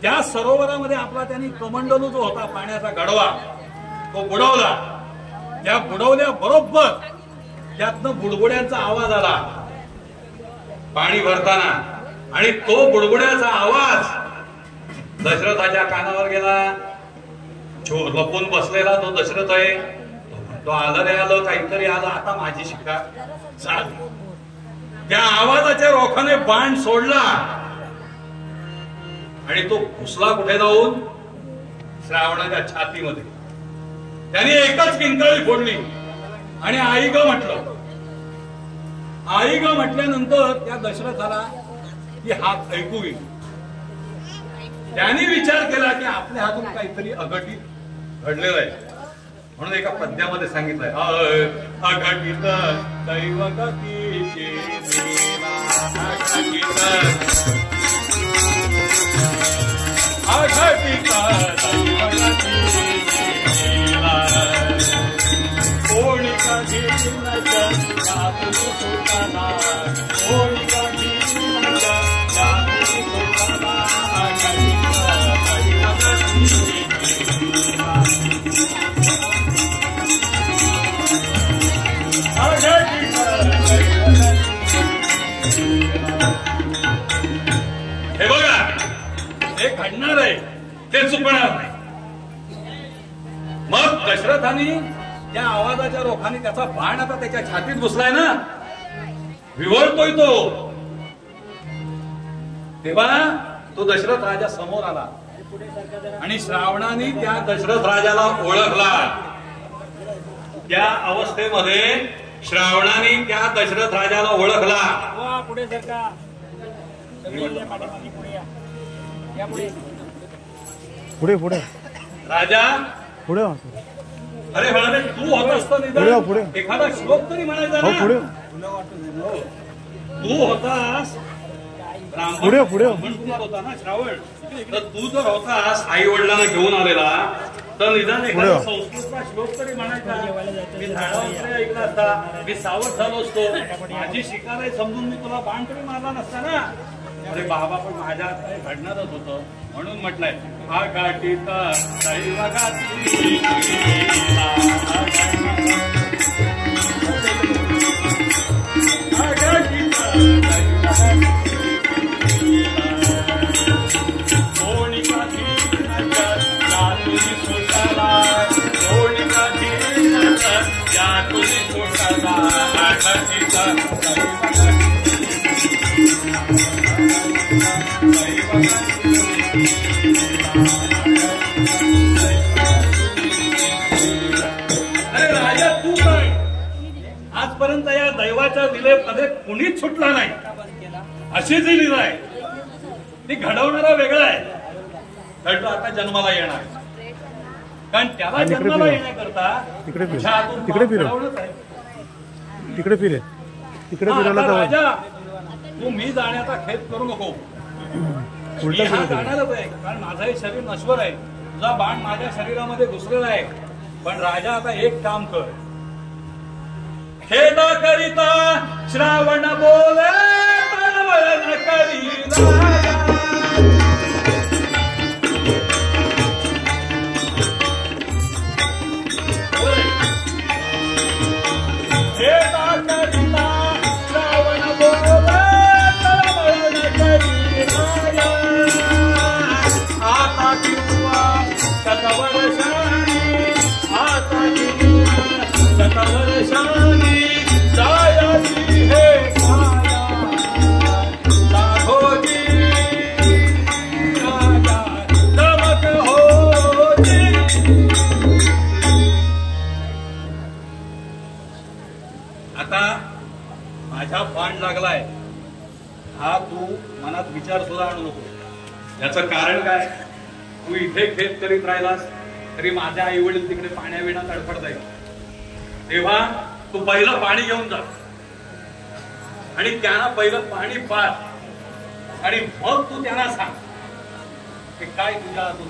त्या सरोवरामध्ये आपला त्यांनी कमंडलू जो होता पाण्याचा गडवा तो बुडवला. त्या बुडवल्या बरोबर त्यातनं बुडबुड्यांचा आवाज आला पाणी भरताना आणि तो बुडबुड्याचा आवाज दशरथाच्या कानावर गेला. लपून बसलेला तो दशरथ आहे. तो आलं रे आलं काहीतरी आलं आता माझी शिका झाली. त्या आवाजाच्या रोखाने बाण सोडला आणि तो घुसला कुठे जाऊन श्रावणाच्या छातीमध्ये. त्याने एकच किंकाळी फोडली आणि आई ग म्हटलं. आई ग म्हटल्यानंतर त्या दशरथाला ती हात ऐकू गेली. त्याने विचार केला की आपल्या हातून काहीतरी अघटित घडलेलं आहे म्हणून एका पद्यामध्ये सांगितलंय अघटित दैवगतीचे अघटित कोणी कधी हे बघा हे घडणार आहे ते चुकणार नाही. मग दशरथाने त्या आवाजाच्या रोखाने त्याचा बाण आता त्याच्या छातीत घुसलाय ना विवळतोय तो. तेव्हा तो दशरथ राजा समोर आला आणि श्रावणाने त्या दशरथ राजाला ओळखला. त्या अवस्थेमध्ये श्रावणाने त्या दशरथ राजाला ओळखला. पुढे सरका पुढे पुढे राजा पुढे. अरे म्हणाले तू होतास पुढे. एखादा श्लोक तरी म्हणायचा ना. पुढे तू होतास पुढे ब्राह्मण होता ना श्रावण. तर तू जर होतास आई वडिलांना घेऊन आलेला तर निदान एखादा संस्कृतचा श्लोक तरी म्हणायचा. मी झाडावर ऐकला असता मी सावध झालो असतो. माझी शिकार आहे समजून मी तुला बाण तरी मारला नसता ना. अरे बाबा पण माझ्या घडणारच होतं म्हणून म्हटलंय अघटित दैवगती कोणी कधी यातुनी सुटला कोणी कधी यातुनी सुटला अघटित अरे राजा तू काय आजपर्यंत या दैवाच्या विलेमध्ये कुणीच सुटला नाही अशी जी लीला आहे ती घडवणारा वेगळा आहे. घडतो आता जन्माला येणार कारण त्याला जन्माला येण्याकरता तिकडे फिरे राजा तू मी जाण्याचा खेद करू नको. मी हा जाणारच आहे कारण माझं हे शरीर नश्वर आहे. तुझा बाण माझ्या शरीरामध्ये घुसलेला आहे. पण राजा आता एक काम कर. खेद करिता श्रावण बोले तळवळण करीला. आता माझा बाण लागलाय हा तू मनात विचार सुद्धा आणू नको. याचं कारण काय तू इथे खेद करीत राहिलास तरी माझ्या आई वडील तिकडे पाण्याविना तडफडताय. तेव्हा तू पहिलं पाणी घेऊन जा आणि त्यांना पहिलं पाणी पार आणि मग तू त्यांना सांग की काय तुझ्या हातून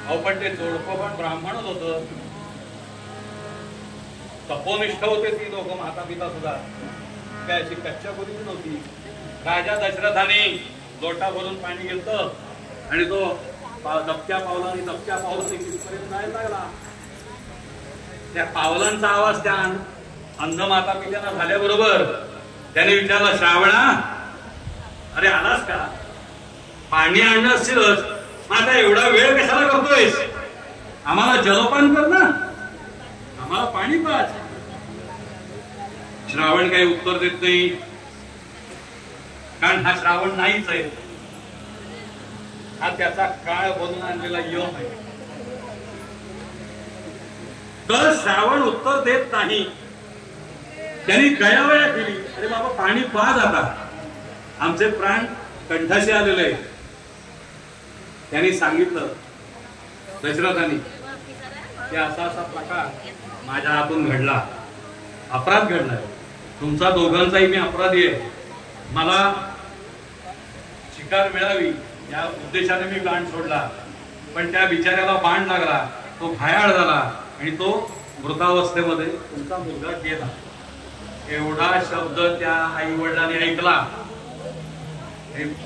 अहो पण ते जोडपं पण ब्राह्मणच होतं. तपोनिष्ठ होते ती दोघं माता पिता सुद्धा. काय अशी कच्च्या बोलीची नव्हती. राजा दशरथाने लोटा भरून पाणी घेतलं आणि तो दबक्या पावलाने तिथपर्यंत जायला लागला. त्या पावलांचा आवाज त्या अंध माता पित्यांना झाल्याबरोबर त्याने विचारलं, श्रावणा, अरे आलास का? पाणी आणलं असशीलच, आता एवढा वेळ कशाला करतोयस? आम्हाला जलपान कर ना, आम्हाला पाणी पाज. श्रावण काही उत्तर देत नाही, कारण हा श्रावण नाहीच आहे. हा त्याचा काळ बनून आणलेला यम आहे. तर श्रावण उत्तर देत नाही. त्यांनी गयावया केली, अरे बाबा पाणी पाज आता, आमचे प्राण कंठाशी आलेले आहे. त्यांनी सांगितलं दशरथांनी की असा असा प्रकार माझ्या हातून घडला, अपराध घडलाय. तुमचा दोघांचाही मी अपराधी आहे. मला शिकार मिळावी या उद्देशाने मी बाण सोडला, पण त्या बिचाऱ्याला बाण लागला, तो घायाळ झाला आणि तो मृतावस्थेमध्ये तुमचा मुलगा गेला. एवढा शब्द त्या आई वडिलांनी ऐकला.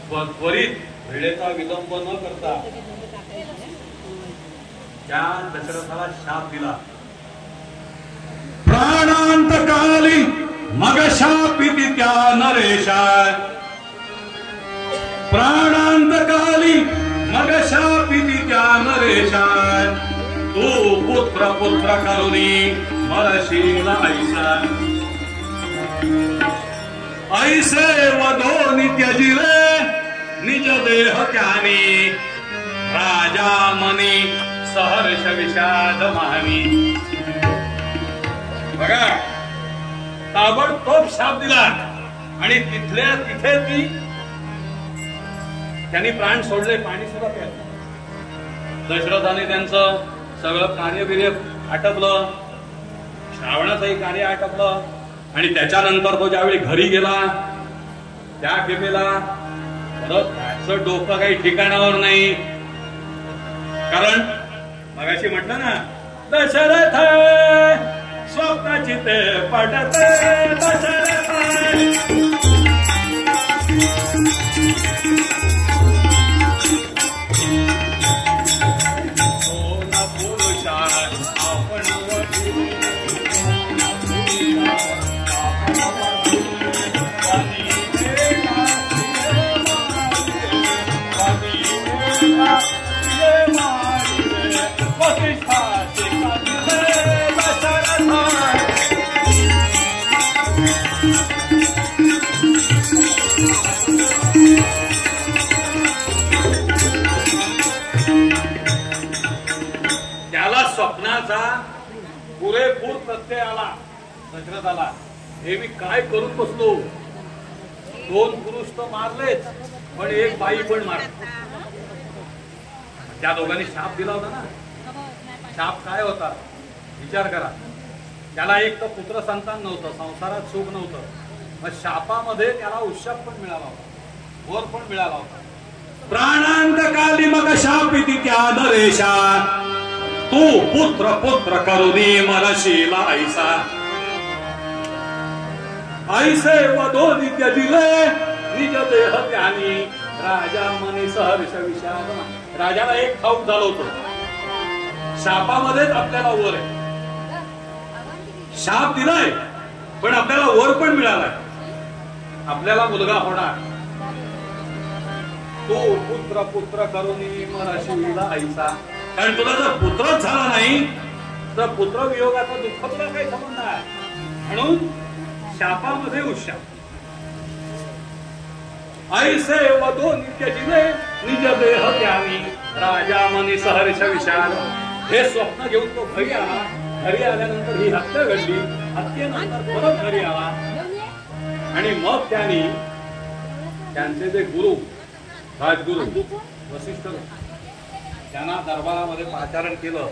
त्वरित वेळेचा विलंब न करता त्या दशरथाला शाप दिला. प्राणांतकाली मग शापिती त्या नरेशा, प्राणांतकाली मग शापिती त्या नरेशा, तू पुत्र पुत्र करुणी मरशील ऐसा. ऐसे वधो त्यजिले निज देह त्यानी, राजा मनी सहर्ष विषाद मानी. बघा, ताबडतोब शाप दिला आणि तिथल्या तिथे त्यांनी प्राण सोडले, पाणी सुद्धा प्यायलं. दशरथाने त्यांचं सगळं कार्यबिर्य आटपलं, श्रावणाचंही कार्य आटपलं आणि त्याच्यानंतर तो ज्यावेळी घरी गेला त्या खेपेला परत त्याचं डोकं काही ठिकाणावर नाही. कारण मगाशी म्हटलं ना, दशरथ स्वप्नाची ते पडते, दशरथ त्याला स्वप्नाचा पुरेपूर प्रत्यय आला. दशरथाला, हे मी काय करून बसलो? 2 पुरुष तर मारलेच, पण एक बाई पण मारली. त्या दोघांनी शाप दिला होता ना. शाप काय होता विचार करा. त्याला एक तर पुत्र संतान नव्हतं, संसारात सुख नव्हतं. मग शापामध्ये त्याला उशाप पण मिळाला होता, वर पण मिळाला होता. प्राणांतकाली मग शापिती त्या नरेशा, तू पुत्र पुत्र करुणी मरशील ऐसा. ऐसे वधो त्यजिले निज देह त्यानी, राजा मनी सहर्ष विषाद. राजाला एक ठाऊक झालं होतं, शापामध्येच आपल्याला वर आहे. शाप दिलाय पण आपल्याला वर पण मिळालाय, आपल्याला मुलगा होणार. तो पुत्र पुत्र करुणी मरशील ऐसा. कारण तुला जर पुत्रच झाला नाही तर पुत्र वियोगाचा दुःख तुला काही समजणार. म्हणून शापामध्ये उशाप. ऐसे वधो त्यजिले निज देह त्यानी, राजा मनी सहर्ष विषाद. हे स्वप्न घेऊन तो घरी आला. घरी आल्यानंतर ही हत्या घडली. हत्येनंतर परत घरी आला आणि मग त्यांचे जे गुरु, राजगुरु वसिष्ठ, त्यांना दरबारामध्ये पाचारण केलं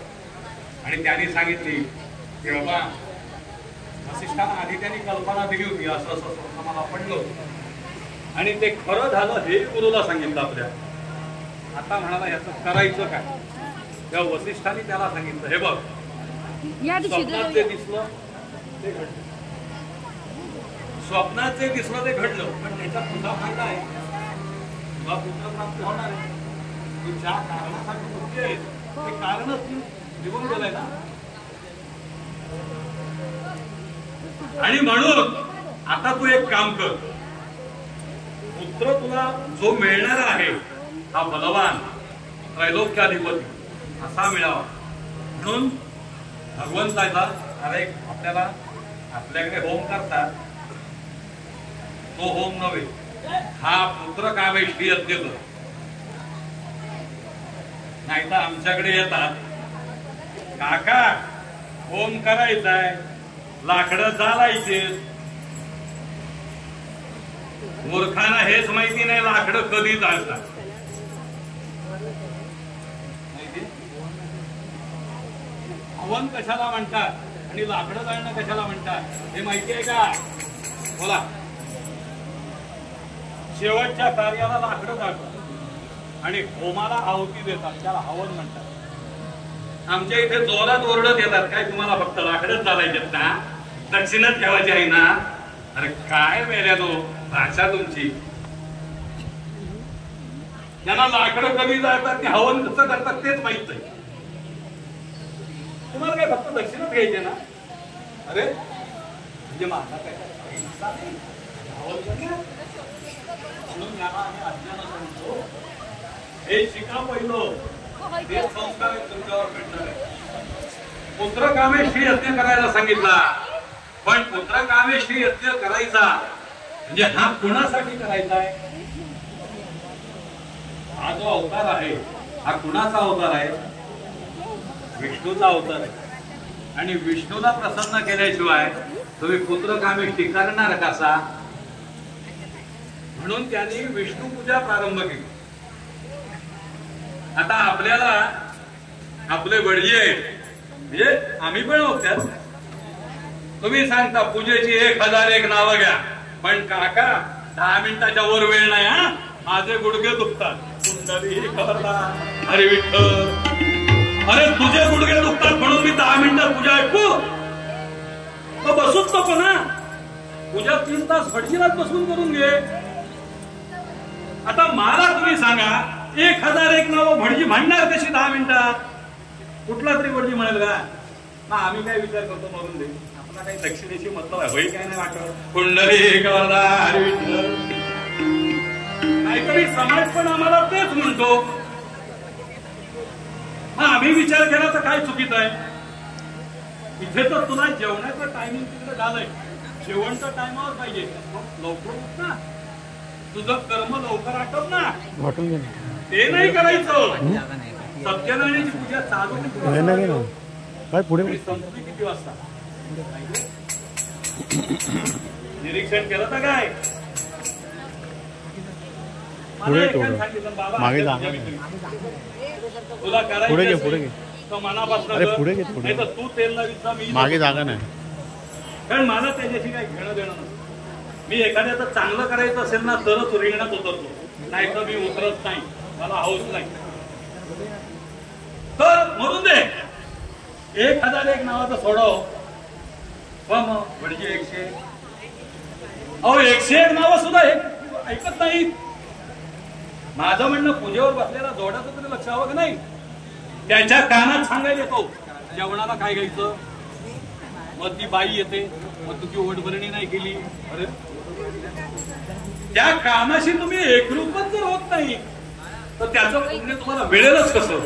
आणि त्यांनी सांगितली की बाबा, वसिष्ठांना आधी त्यांनी कल्पना दिली होती, असं असं मला पडलं आणि ते खरं झालं हे गुरुला सांगितलं आपल्या. आता म्हणाला याचं करायचं काय? तेव्हा वसिष्ठांनी त्याला सांगितलं, हे बघ, स्वप्नात जे दिसलं ते घडलं. स्वप्नात जे दिसलं ते घडलं, पण त्याचा तुझा फायदा आहे. तुला पुत्र प्राप्त होणार आहे. तू ज्या कारणासाठी मुक्ती आहे ते कारणच निघून गेलंय ना. आणि म्हणून आता तू एक काम कर. पुत्र तुला जो मिळणार आहे हा बलवान त्रैलोक्याधिपती असा मिळावा म्हणून भगवंताचा अरे आपल्याला आपल्याकडे होम करतात तो होम नव्हे, हा पुत्र कामेष्ठी यज्ञ कर. नाही तर आमच्याकडे येतात काका होम करायचाय, लाकडं चालायचे. मूर्खांना हेच माहिती नाही लाकडं कधी चालतात. हवन कशाला म्हणतात आणि लाकडं जाळणं कशाला म्हणतात हे माहिती आहे का? बोला. शेवटच्या कार्याला लाकडं जाळतात आणि होमाला आहुती देतात, त्याला हवन म्हणतात. आमच्या इथे जोरात ओरडत येतात काय तुम्हाला फक्त लाकडच चालायचेत ना, दक्षिणच ठेवायची आहे ना. अरे काय मेल्यानो भाषा तुमची. त्यांना लाकडं कधी जातात ते हवन कसं करतात तेच माहित नाही. तुम्हाला काय फक्त दक्षिणच घ्यायचे ना. अरे म्हणजे माझा काय म्हणून याला आम्ही अज्ञान असं म्हणतो. हे शिका पहिलं, ते संस्कार तुमच्यावर भेटणार आहे. पुत्रकामेष्ठी यज्ञ करायला सांगितला, पण पुत्रकामेष्ठी यज्ञ करायचा म्हणजे हा कुणासाठी करायचा आहे? हा जो अवतार आहे हा कुणाचा अवतार आहे? विष्णूचा अवतार आहे. आणि विष्णूला प्रसन्न केल्याशिवाय तुम्ही पुत्रकामेष्ठी करणार कसा? म्हणून त्यांनी विष्णू पूजा प्रारंभ केली. आता आपल्याला आपले वडजी आहेत म्हणजे आम्ही पण होत्यात. तुम्ही सांगता पूजेची 1001 नावं घ्या, पण काका 10 मिनिटाच्या वर वेळ नाही. हा माझे गुडघे दुखतात. कुंडली अरे विठ्ठल, अरे तुझे गुडघे दुखतात म्हणून मी 10 मिनिटात पूजा ऐकू? बसूच नको ना. पूजा 3 तास फडशीलाच बसून करून घे. आता मला तुम्ही सांगा 1001 नावं भटजी म्हणणार कशी 10 मिनिटात? कुठला तरी भटजी म्हणेल का? मग आम्ही काय विचार करतो मरून दे, आपला काही दक्षिणेशी मतलब आहे होई काय नाही वाटत. कुंडली काहीतरी समाज पण आम्हाला तेच म्हणतो. मग आम्ही विचार केला तर काय चुकीचं आहे? इथे तर तुला जेवणाचं टायमिंग तिकडे झालंय, जेवण तर टायमावर पाहिजे. लवकर उठ ना, तुझं कर्म लवकर आटप ना. ते नाही करायचं. सत्यनारायणाची पूजा चालू काय पुढे संस्कृती किती वाजता निरीक्षण केलं तर काय? मागे जा, तुला करायचं पुढे घे तर मनापासून नाही तर तू तेल लावीचा मी मागे जागा नाही. कारण मला त्याच्याशी काही घेणं देणं नसतं. मी एखाद्याचं चांगलं करायचं असेल ना तरच रिंगणात उतरतो, नाही तर मी उतरत नाही. मला हौस नाही. तर म्हणून दे 1001 नावाचं सोडव. मग म्हणजे 101 नावं सुद्धा ऐकत नाही. माझं म्हणणं पूजेवर बसलेला जोडाचं तरी लक्ष हवं का नाही? त्याच्या कानात सांगायला येतो जेवणाला काय घ्यायचं. मग ती बाई येते, मग तुझी ओटभरणी नाही केली. अरे त्या कामाशी तुम्ही एकरूपच जर होत नाही तर त्याचं पुण्य तुम्हाला मिळेलच कसं?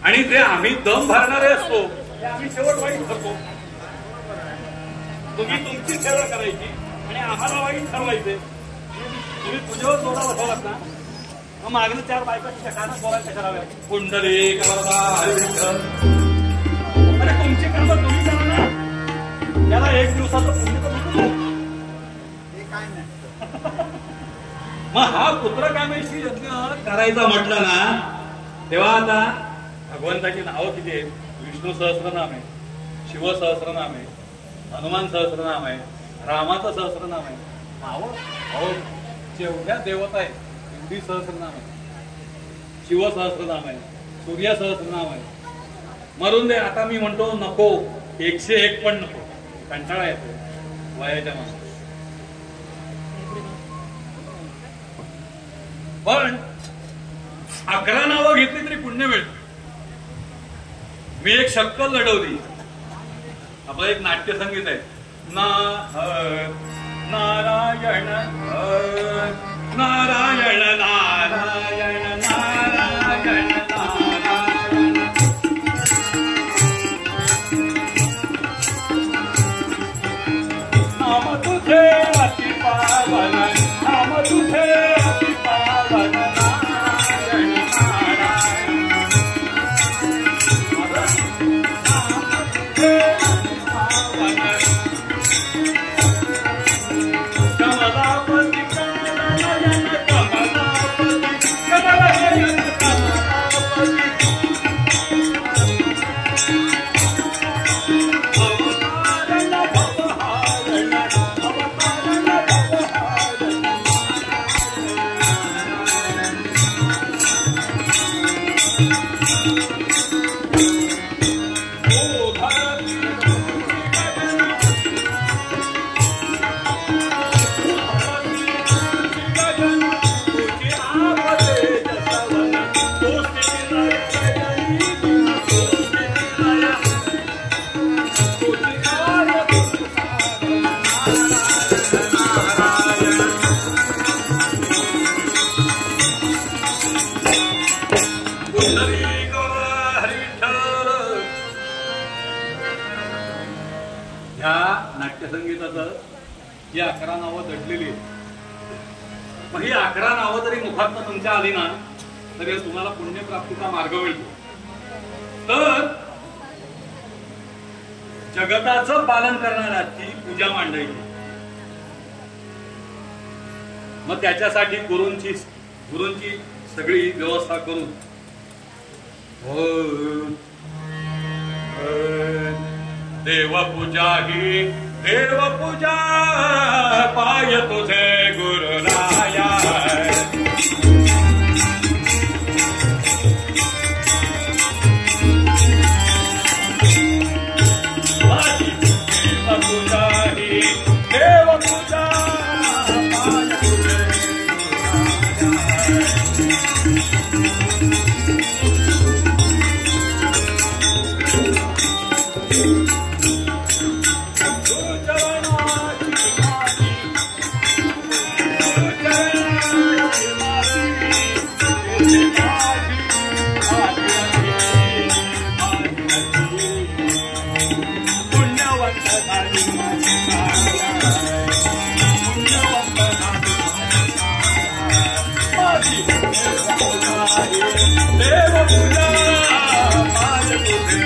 आणि ते आम्ही दम भरणारे असतो ते आम्ही शेवट वाईट करतो. तुम्ही तुमची सेवा करायची आणि आम्हाला वाईट ठरवायचे. तुम्ही पूजेवर जोडा बसवलात ना, मग मागणं 4 बायकाच्या कानात बोलायला कशा राहाव्या? कुंडली अरे तुमची कामं तुम्ही करा ना. त्याला 1 दिवसाचं पुण्य तर नको. काय नाही. मग हा पुत्रकामेष्ठी यज्ञ करायचा म्हटलं ना तेव्हा आता भगवंताची नावं किती आहेत? विष्णू सहस्रनाम आहे, शिव सहस्रनाम आहे, हनुमान सहस्रनाम आहे, रामाचं सहस्रनाम आहे. नावं जेवढ्या देवता आहेत एवढी सहस्रनाम आहे. शिव सहस्रनाम आहे, सूर्य सहस्रनाम आहे. मरून दे. आता मी म्हणतो नको 101 पण नको. कंटाळा येतो वयाच्या मागे. पण 11 नावं घेतली तरी पुण्य मिळतं. मी एक शक्कल लढवली. आपलं एक नाट्यसंगीत आहे नारायण नारायण नारायण नारायण नारायण नाम तुझे अति पावन नाम तुझे अति पावन नारायण नारायण कमलापति कमलायन कमलापति कमलायन कमलापति अवतारण भवहारण अवतारण भवहारण ओ धरती ह्या नाट्यसंगीताचं ही 11 नावं दडलेली आहेत. मग ही 11 नावं जरी मुखातनं तुमच्या आली ना तरी तुम्हाला पुण्यप्राप्तीचा मार्ग मिळतो. तर जगताचं पालन करणाऱ्याची पूजा मांडायची. मग त्याच्यासाठी गुरूंची सगळी व्यवस्था करून देवपूजा ही देवपूजा पाय तुझे गुरुराया देवपूजा ही देवपूजा पाय तुझे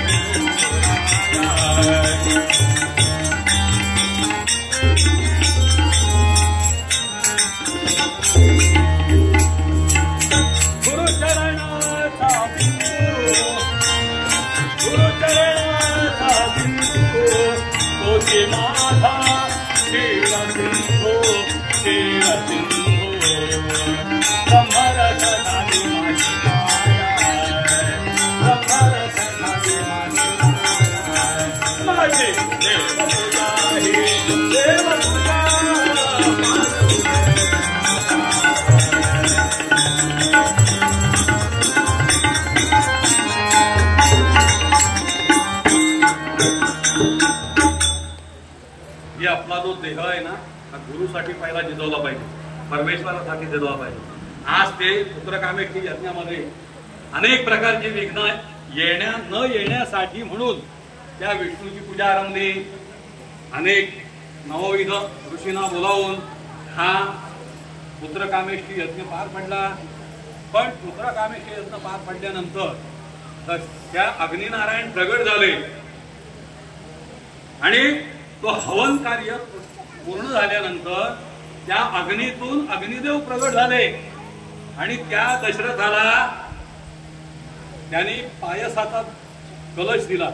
आपला जो देह आहे ना हा गुरुसाठी पहिला जिजवला पाहिजे, परमेश्वरासाठी जिजवला पाहिजे. आज ते पुत्रकामेष्ठी यज्ञामध्ये अनेक प्रकारची विघ्न न येण्यासाठी म्हणून त्या विष्णूची पूजा आरंभली. अनेक नवविध ऋषींना बोलावून हा पुत्रकामेष्ठी यज्ञ पार पडला. पण पुत्रकामेष्ठी यज्ञ पार पडल्यानंतर त्या अग्निनारायण प्रगट झाले आणि तो हवन कार्य पूर्ण झाल्यानंतर त्या अग्नीतून अग्निदेव प्रगट झाले आणि त्या दशरथाला त्यांनी पायसाचा कलश दिला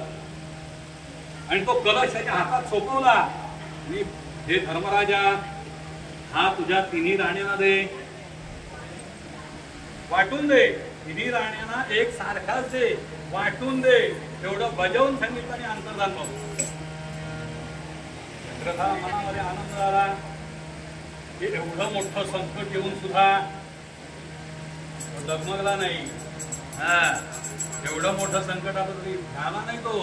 आणि तो कलश त्याच्या हातात सोपवला आणि हे धर्मराजा हा तुझ्या तिन्ही राण्यांना दे, वाटून दे, तिन्ही राण्यांना एक सारखाच दे, वाटून दे. एवढं बजावून सांगितलं आणि अंतर्धान पाहू. चित्रथा मनामध्ये आनंद आला की एवढं मोठं संकट येऊन सुद्धा डगमगला नाही. हा, एवढं मोठं संकट आलं तरी झाला नाही तो.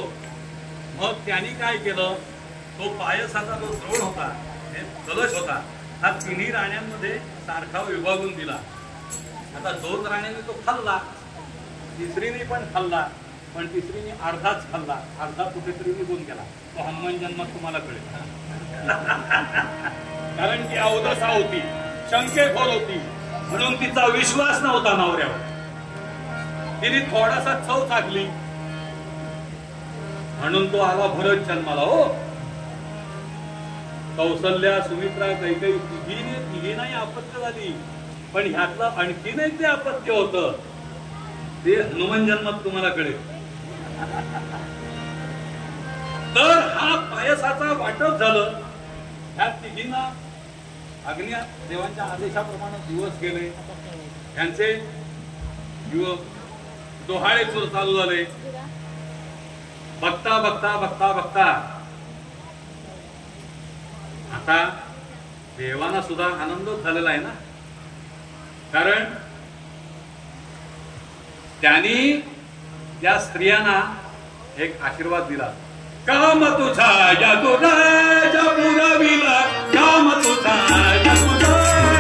मग त्यांनी काय केलं, तो पायसाचा जो द्रोण होता, हे कलश होता, हा तिन्ही राण्यांमध्ये सारखा विभागून दिला. आता 2 राण्यांनी तो खाल्ला, तिसरीने पण खाल्ला, पण तिसरीने अर्धाच खाल्ला, अर्धा कुठेतरी निघून गेला. तो हनुमान जन्मात तुम्हाला कळेल. कारण ती अवदसा होती, शंकेखोर होती, म्हणून तिचा विश्वास नव्हता नवऱ्यावर. तिने थोडासा चव चाकली म्हणून तो आला भरत जन्माला. हो, कौसल्या, सुमित्रा, कैकेयी तिघींनाही अपत्य झाली, पण ह्यातलं आणखीन एक जे अपत्य होतं ते हनुमान जन्मात तुम्हाला कळेल. तर हा पायसाचा वाटप झालं. ह्या तिघींना अग्नी देवांच्या आदेशाप्रमाणे दिवस गेले, त्यांचे डोहाळे चूर चालू झाले. बघता बघता बघता बघता आता देवांना सुद्धा आनंद झालेला आहे ना, कारण त्यांनी त्या स्त्रियांना एक आशीर्वाद दिला. काम तुझा या तुझा या पुराविला, काम तुझा या तुझा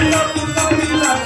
या पुराविला.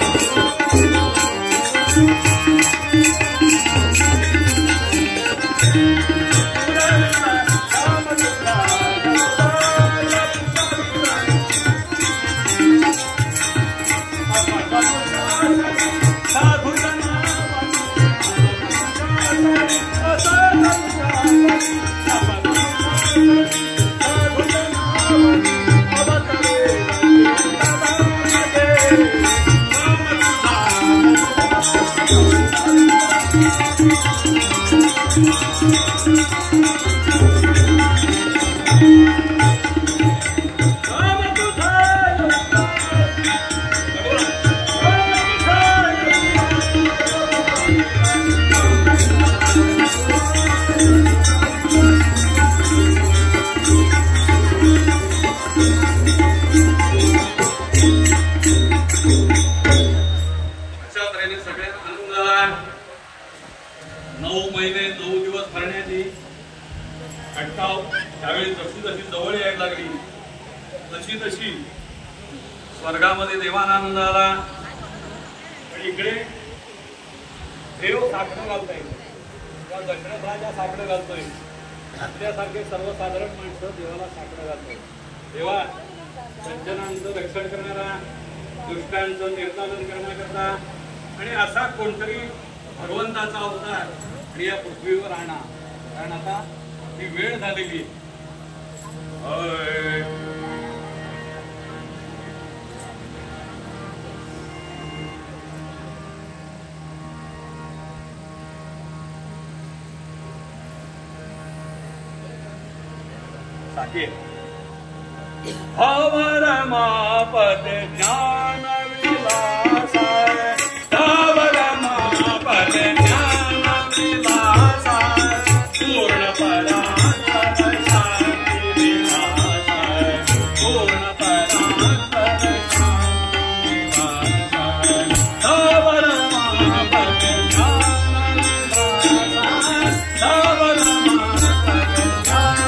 स्वर्गामध्ये देवांना आनंद आला. पण इकडे देव साखर घालताय किंवा दशरथ राजा साखर घालतोय, आपल्यासारखे सर्वसाधारण माणसं देवाला साखर घालतोय. देवा सज्जनांचं रक्षण करणारा, दुष्टांचं निर्दालन करण्याकरता आणि असा कोणतरी भगवंताचा अवतार आणि या पृथ्वीवर आणा, कारण आता ही वेळ झालेली. हवर मापद ज्ञान विलासाय, हवर मापद ज्ञान विलासाय, पूर्ण परात्पर शांती विलासाय, पूर्ण परात्पर शांती विलासाय. हवर मापद ज्ञान विलासाय, हवर मापद ज्ञान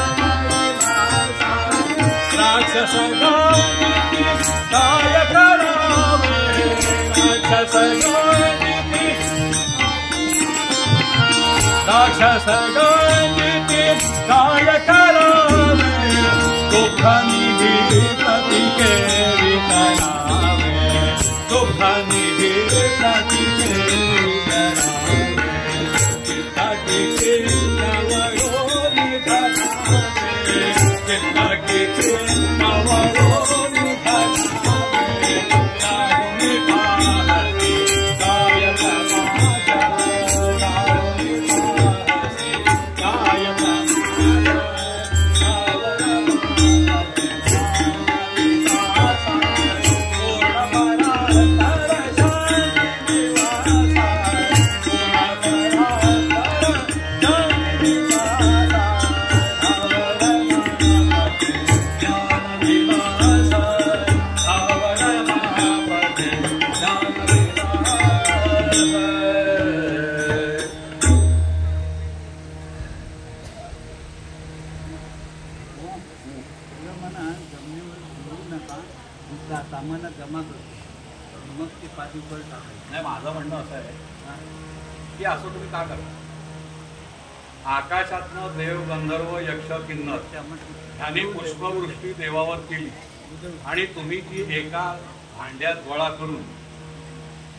राक्षस काय करावे, राक्षस गणिती काय करावे, दुःखनिधी प्रतिके वितरावे, दुःखनिधी प्रतिके वितरावे, चित्ताकी चित्तावरो निधनावे, चित्ताकी चित्तावरो मग ते पाठीवर टाकायचं. नाही, माझं म्हणणं असं आहे की असं तुम्ही का करता? आकाशातनं देव, गंधर्व, यक्ष, किन्नर यांनी पुष्पवृष्टी देवावर केली आणि तुम्ही ती एका भांड्यात गोळा करून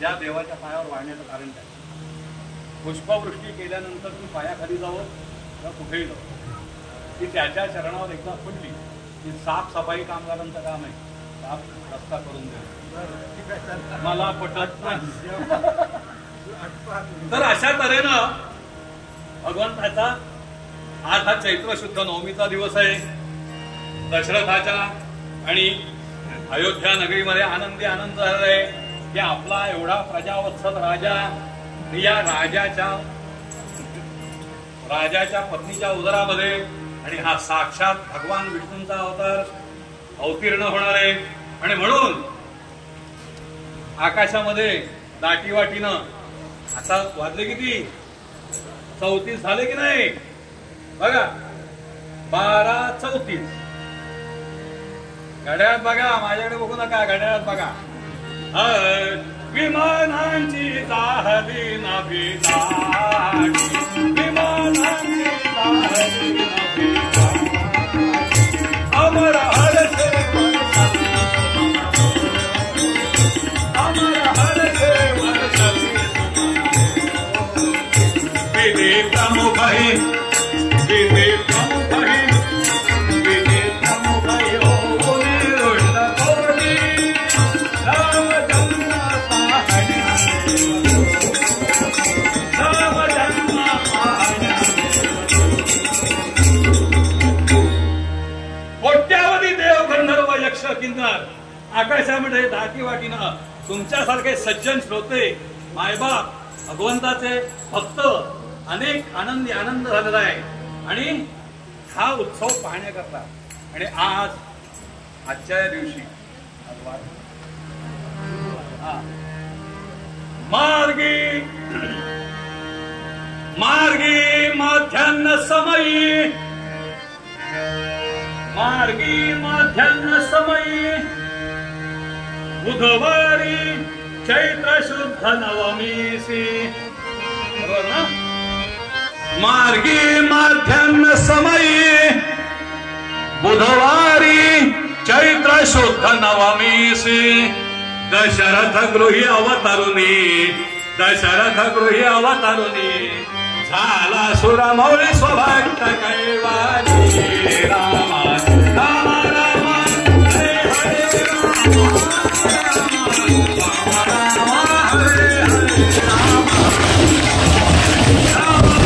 त्या देवाच्या पायावर वाढण्याचं कारण काय? पुष्पवृष्टी केल्यानंतर तुम्ही पायाखाली जावं किंवा कुठेही जावं, ती त्याच्या चरणावर एकदा पडली की साफसफाई कामगारांचं काम आहे, साफ रस्ता करून द्या. मला पटत नाही. तर अशा तऱ्हेनं भगवंताचा आज हा चैत्र शुद्ध नवमीचा दिवस आहे. दशरथाच्या आणि अयोध्या नगरीमध्ये आनंदी आनंद झालाय की आपला एवढा प्रजावत्सल राजा या राजाच्या पत्नीच्या उदरामध्ये आणि हा साक्षात भगवान विष्णूंचा अवतार अवतीर्ण होणार आहे. आणि म्हणून आकाशामध्ये दाटीवाटीनं आता वाजले किती? 34 झाले की नाही? बघा 12:34. घड्याळात बघा, माझ्याकडे बघू नका, घड्याळात बघा. विमानांची झाली नभी दाटी, विमानांची झाली नभी दाटी, अमर हरसे अमर हरसे वर्षी विधि प्रमुख है, विधि प्रमुख है, विधि प्रमुख है. ओ निरुष्ट कोटी राम जन्म पाहण्या, राम जन्म पाहण्या. कोट्यावधी देव, गंधर्व, यक्ष, किन्नर आकाशामध्ये दाटीवाटीनं तुमच्यासारखे सज्जन श्रोते, मायबाप, भगवंताचे भक्त अनेक आनंदी आनंद झालेला आहे. आणि हा उत्सव पाहण्याकरता आणि आजच्या दिवशी मार्गी मार्गी माध्यान्ह समयी, मार्गी माध्यान्ह समयी बुधवारी चैत्र शुद्ध नवमीसी. बरोबर ना? मार्गी माध्यान्ह समयी बुधवारी चैत्र शुद्ध नवमीसी दशरथ गृही अवतरुणी, दशरथ गृही अवतरुणी झाला सुरमौली स्वभक्त कैवारी. राम राम राम हरे हरे राम राम हरे हरे राम राम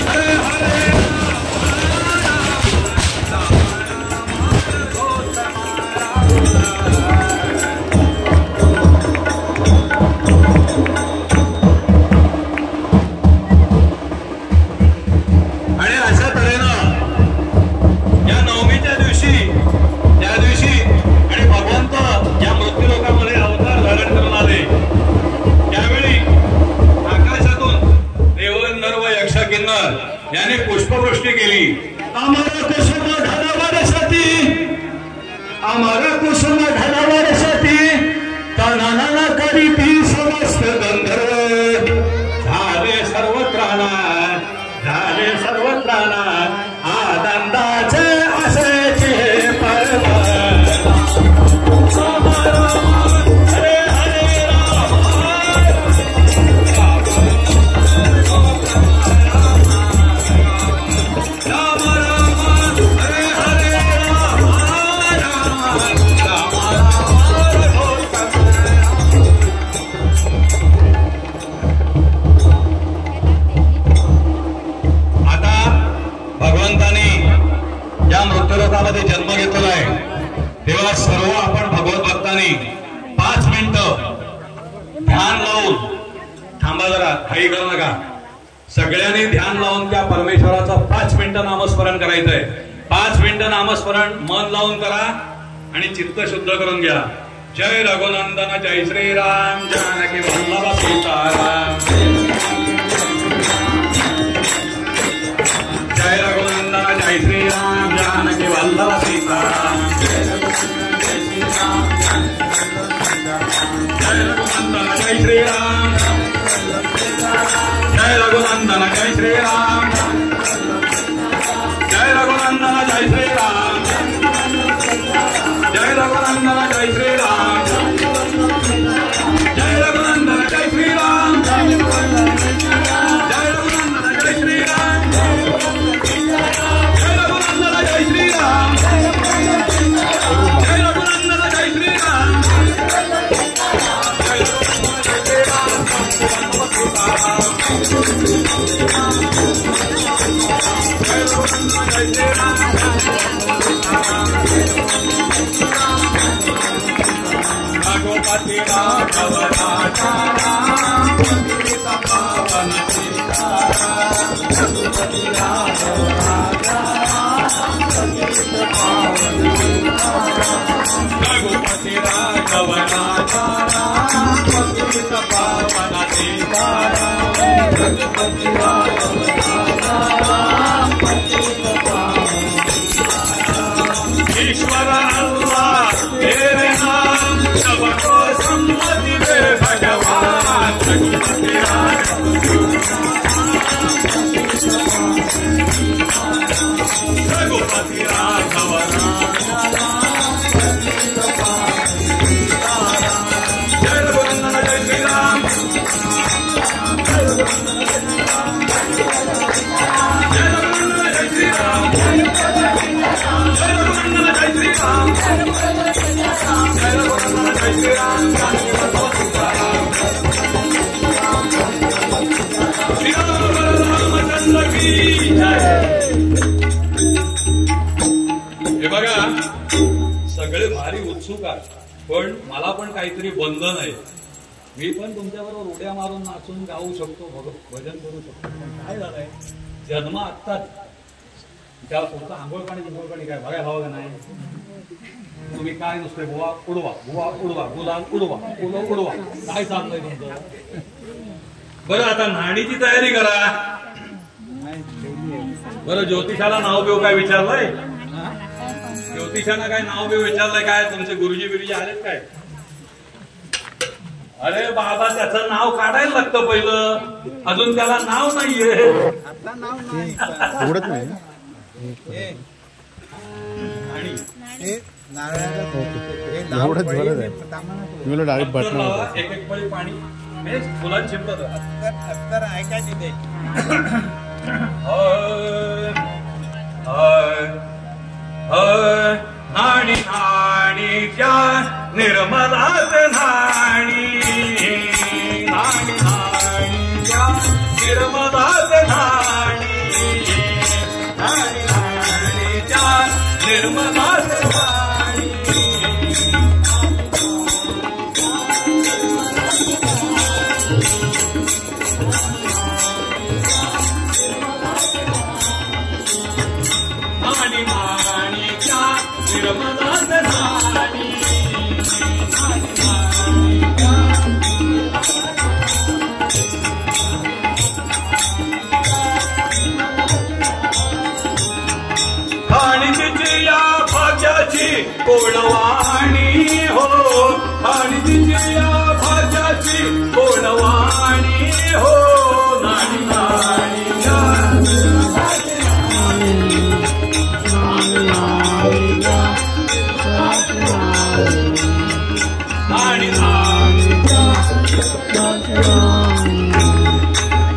हरे हरे आणि अशा तऱ्हेनं या नवमीच्या दिवशी, त्या दिवशी आणि भगवंत या मृत्यूलोकामध्ये अवतार धारण करून आले. त्यावेळी आकाशातून देव, गंधर्व, यक्ष, किन्नर याने पुष्पवृष्टी केली. आम्हाला कुसुम ढालावरसती, आम्हाला कुसुम ढालावरसती तनाना करीती समस्त गंधर्व. झाले सर्वत्र अनाथ, झाले सर्वत्र अनाथ, आनंदाचे असेचे पर्व. राम राम हरे हरे राम राम राम राम हरे हरे राम राम आता भगवंताने या मृत्यूलोकामध्ये जन्म घेतलेला आहे, तेव्हा सर्व आपण भगवत भक्तांनी 5 मिनिटं ध्यान लावून, थांबा जरा, घाई करू नका, सगळ्यांनी ध्यान लावून त्या परमेश्वराचं 5 मिनिटं नामस्मरण करायचंय. 5 मिनिटं नामस्मरण मन लावून करा आणि चित्त शुद्ध करून घ्या. जय रघुनंदन जय श्रीराम, जानकी वल्लभ सीताराम. जय रघुनंदन जय श्रीराम, जानकी वल्लभ सीताराम. जय रघुनंदन जय श्रीराम, जानकी रघुनंदन जय श्रीराम जय रघुनंदन जय श्रीराम जय रघुनंदन जय श्रीराम जय रघुनंदन जय श्रीराम जय रघुनंदन जय श्रीराम जय रघुनंदन जय श्रीराम जय रघुनंदन जय श्रीराम भगवती राघव राजा पावन रघुपति राघव राजा रघुपति राघव राजा पावन रघुपति राघव ईश्वर अल्लाह तेरे नाम सबको सम्मति दे भगवान रघुपति राघव रघुपति राघव जय रघुनंदन जय श्रीराम जय रघुनंदन जय श्रीराम जय रघुनंदन जय श्रीराम जय रघुनंदन जय श्रीराम रामचंद्र की जय। हे बघा सगळे भारी उत्सुक आहेत पण मला पण काहीतरी बंधन आहे मी पण तुमच्याबरोबर उड्या मारून नाचून गाऊ शकतो भजन करू शकतो पण काय झालंय जन्म आत्ताच त्याला पुढचं आंघोळ पाणी काय बघायला हवं का नाही तुम्ही काय नुसते बुवा उडवा गुलाल उडवा काय चाललंय तुमचं बरं आता न्हाणीची तयारी करा बरं ज्योतिषाला नाव बिव काय विचारलंय ज्योतिषानं काय नाव बिव विचारलंय काय तुमचे गुरुजी बिरुजी आलेत काय अरे बाबा त्याचं नाव काढायला लागतं पहिलं अजून त्याला नाव नाहीये आता नाव नाही उडत नाही आणि हे नारळाचं एवढंच बरं आहे तुला डायरेक्ट बटन एक एक पळी पाणी फुलात शिंपत अत्तर ऐकाय तिथे नाणी नाणीच्या निर्मलाच नाणी नाणी नाणीच्या निर्मलाच नाणी नाणी नाणीच्या निर्मलाच नाणी नाणी नाणीच्या निर्मलाच नाणी आणि तिची या भाग्याची कोणवाणी हो आणि तिची या भाग्याची कोणवाणी हो नाणी नाणीच्या नाणी नाणीच्या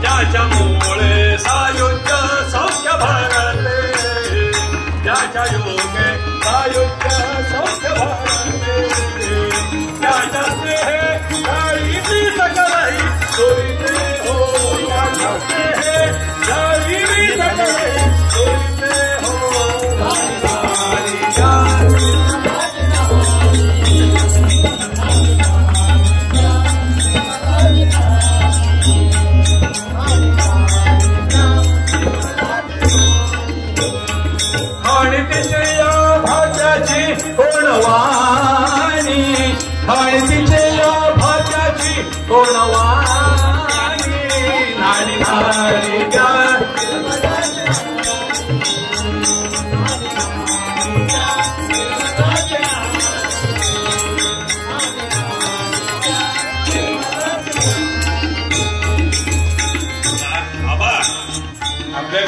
ज्याच्यामुळे सायुज्य सौख्य भरले ज्याच्या योगे सायुज्य सौख्य भरले त्याच्या स्नेहे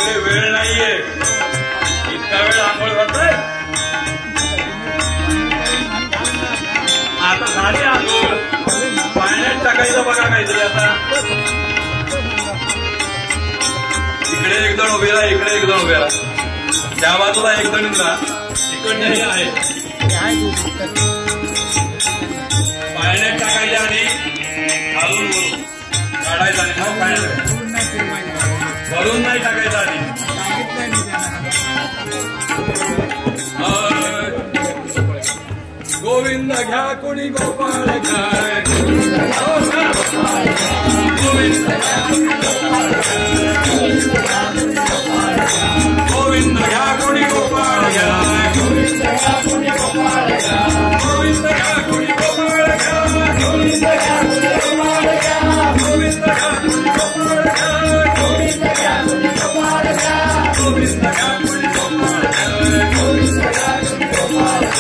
इकडे वेळ नाहीये, इतका वेळ आंघोळ करताय. आता झाली आंघोळ, पाण्यात टाकायचं बघा काहीतरी. आता इकडे एक जण उभे राहा, इकडे एक जण उभे राहा, त्या बाजूला एक जण राहा, इकडे आहे. पाण्यात टाकायच्या आणि घालून वरून काढायचं आणि मग पाण्यात भरून नाही टाकायचं आधी. गोविंद घ्या कोणी गोपाळ घ्या, गोविंद गोविंद घ्या कोणी गोपाळ घ्या, गोविंद घ्या कोणी गोपाळ घ्या, गोविंद घ्या कोणी गोपाळ घ्या, गोविंद घ्या कोणी गोपाळ घ्या, गोविंद घ्या कोणी गोपाळ घ्या, गोविंद घ्या कोणी गोपाळ घ्या, गोविंद घ्या कोणी गोपाळ घ्या, गोविंद घ्या कोणी गोपाळ घ्या, गोविंद घ्या कोणी गोपाळ घ्या, गोविंद घ्या कोणी गोपाळ घ्या, गोविंद घ्या कोणी गोपाळ घ्या,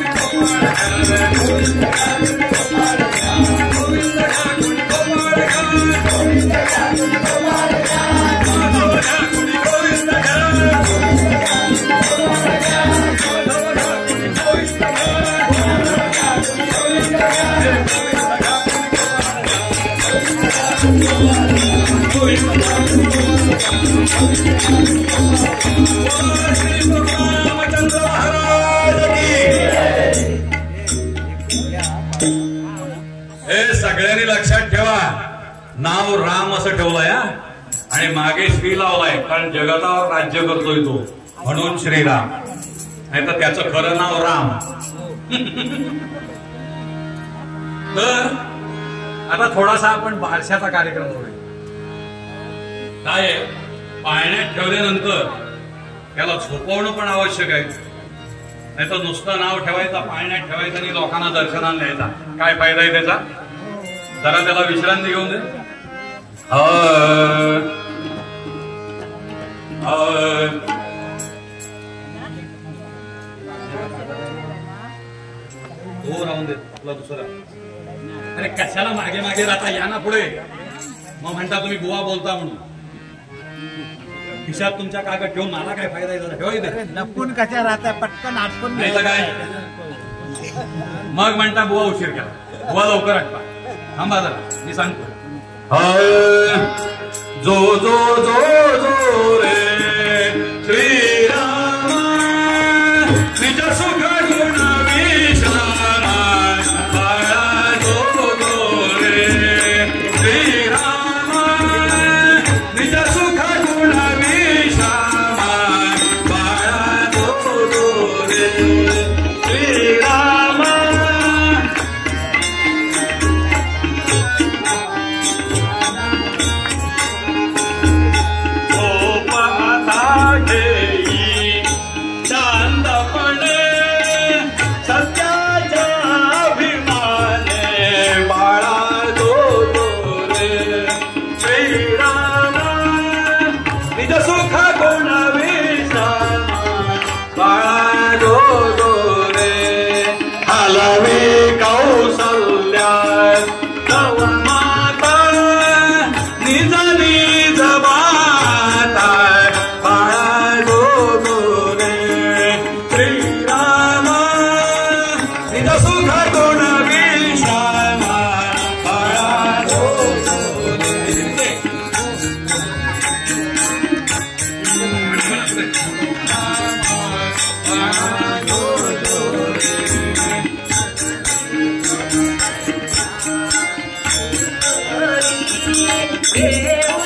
गोविंद घ्या कोणी गोपाळ घ्या, माधव घ्या कोणी गोविंद घ्या, गोविंद घ्या कोणी गोपाळ घ्या, माधव घ्या कोणी गोविंद घ्या, माधव घ्या कोणी गोविंद घ्या, गोविंद घ्या कोणी गोपाळ घ्या, गोविंद घ्या कोणी श्री रामचंद्र महाराज की. हे सगळ्यांनी लक्षात ठेवा, नाव राम असं ठेवलंय आणि मागे श्री लावलाय, कारण जगतावर राज्य करतोय तो, म्हणून श्रीराम. नाही तर त्याचं खरं नाव राम. तर आता थोडासा आपण बारशाचा कार्यक्रम करूया. काय आहे, पाळण्यात ठेवल्यानंतर त्याला झोपवणं पण आवश्यक आहे. नाही तर नुसतं नाव ठेवायचं, पाळण्यात ठेवायचं आणि लोकांना दर्शनाला न्यायचा, काय फायदा आहे त्याचा? जरा त्याला विश्रांती घेऊन दे. हो राहून दे आपला दुसरा. अरे कशाला मागे मागे राहता, या ना पुढे. मग म्हणता तुम्ही बुवा बोलता म्हणून. खिशात तुमच्या कागद ठेवून मला काय फायदा आहे? ठेवा इथे. लपून कशा राहता, पटकन आटपून नाही तर काय, मग म्हणता बुवा उशीर केला. बुवा लवकर आटपा. थांबा जरा, मी सांगतो. जो जो जो जो रे श्रीराम निज सुख गुण विश्रामा, बाळा जो जो रे श्रीराम निज सुख गुण विश्रामा, बाळा जो जो रे श्रीराम. देव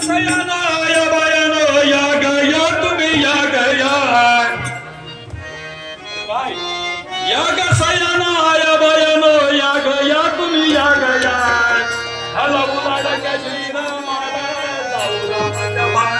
सयाना या बायानो या गया तुम्ही या गया या ग सयाना या बायानो या गया तुम्ही या गया हला उलाडक्या श्रीरामाला जाऊ रामाच्या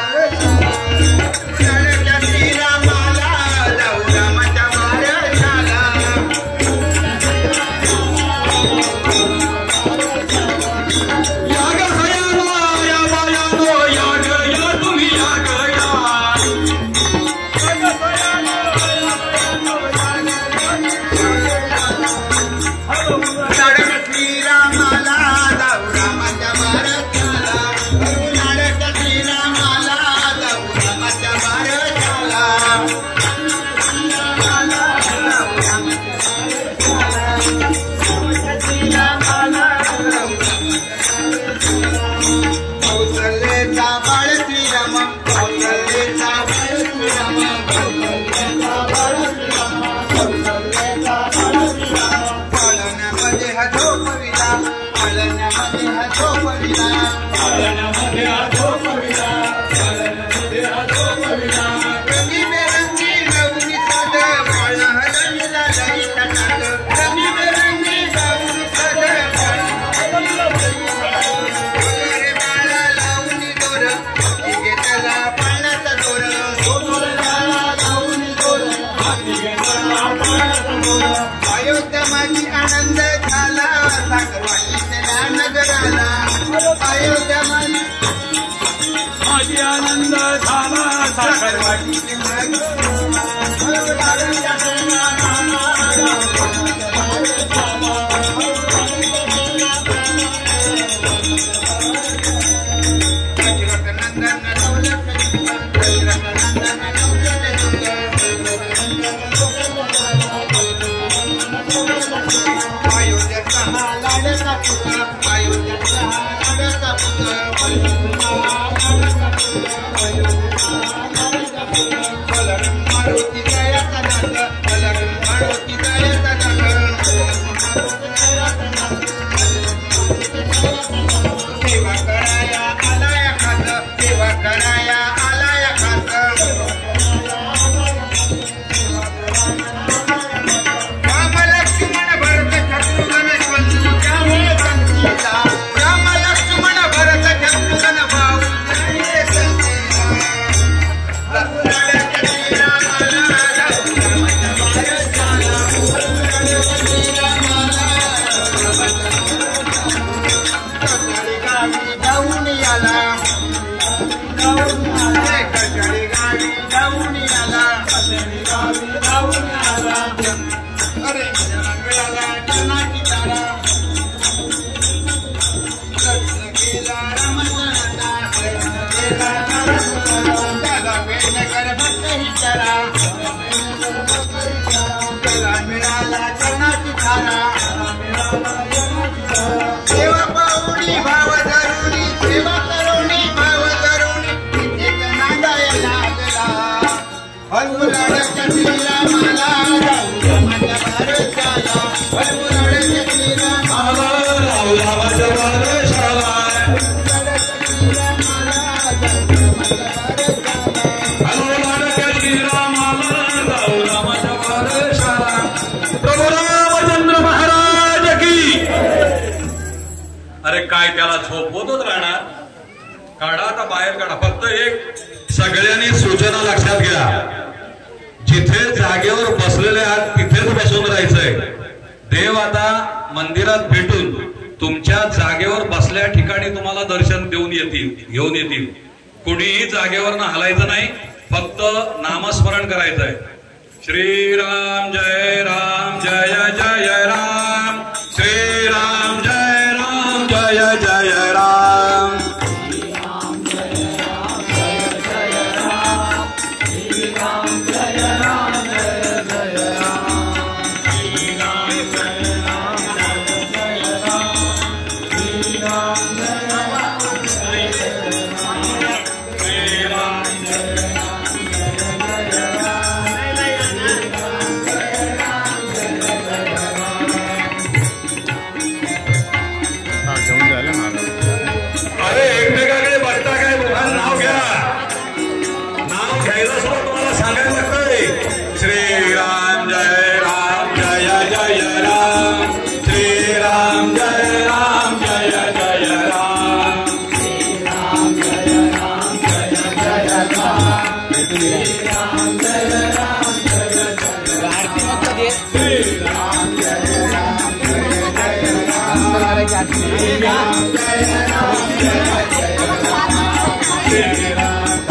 आनंद झाला साखरवाडी काय त्याला झोपवतच राहणार. काढा आता बाहेर काढा. फक्त एक सगळ्यांनी सूचना लक्षात घ्या. जिथे जागेवर बसलेले आहात तिथेच बसून राहायचंय. देव आता मंदिरात भेटून तुमच्या जागेवर बसल्या ठिकाणी तुम्हाला दर्शन देऊन येतील, घेऊन येतील. कुणीही जागेवर हलायचं नाही. फक्त नामस्मरण करायचंय. श्रीराम जय राम जय जय राम. श्रीराम जय राम जय जय राम.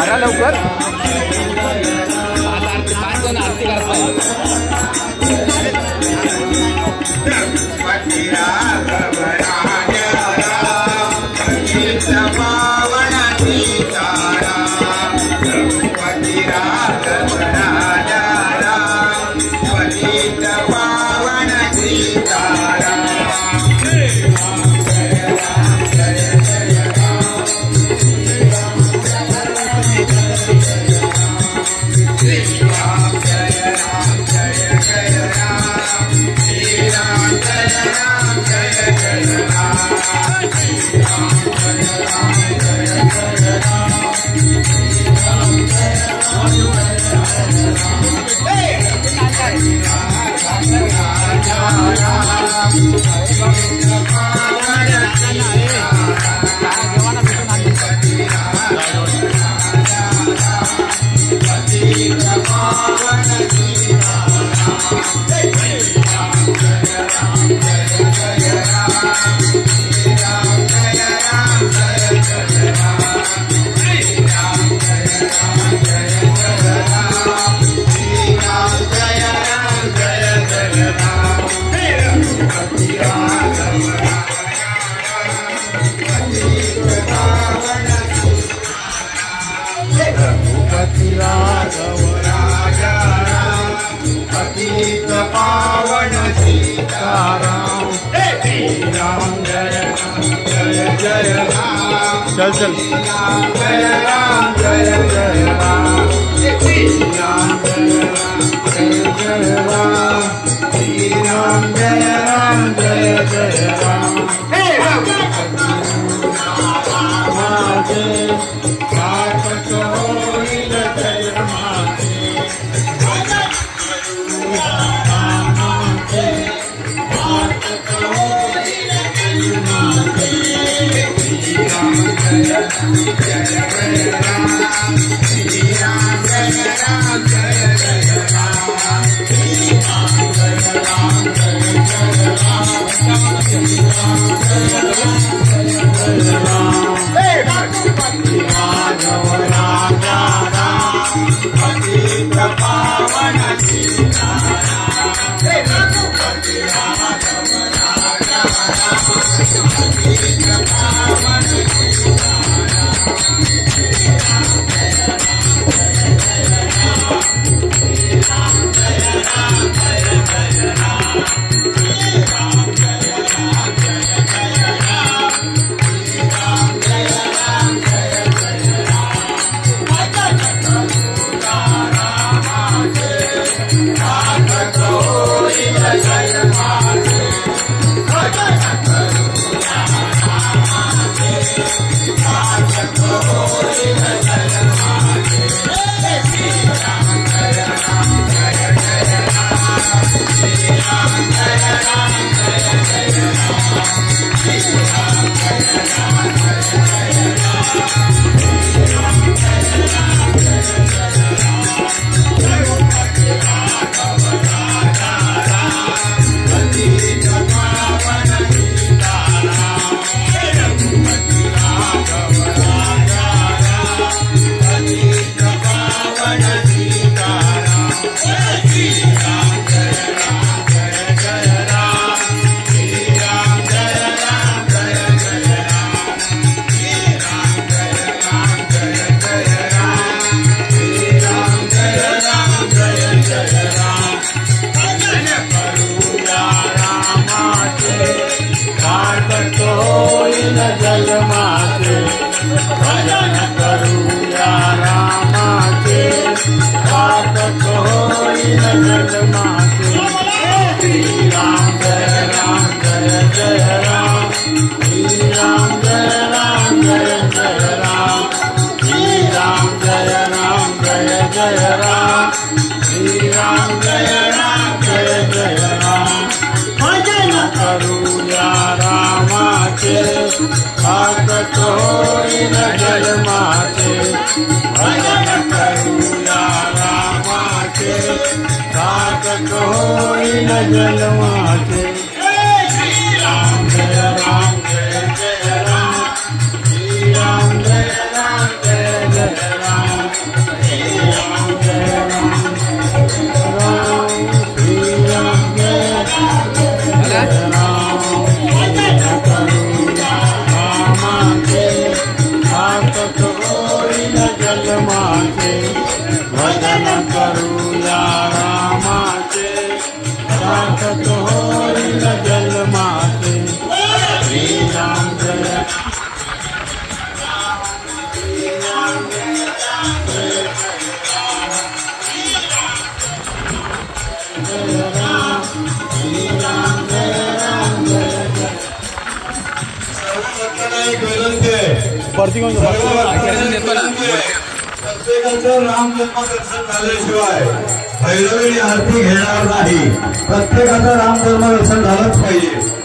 करा लवकर. 5 जण आरती करताय. चल चल जय राम जय जय राम श्री राम जय राम श्री राम जय राम जय जय राम हे राम माते सात होईल जय माते जलवाचे श्री राम जय राम जय जय राम श्री राम जय राम जय जय राम जन्माचे भजन करूया रामाचे सार्थक होईल जन्माचे श्रीराम जय प्रत्येकाचं रामजन्म दर्शन झाल्याशिवाय भैरवी आरती घेणार नाही. प्रत्येकाचं रामजन्म दर्शन झालंच पाहिजे.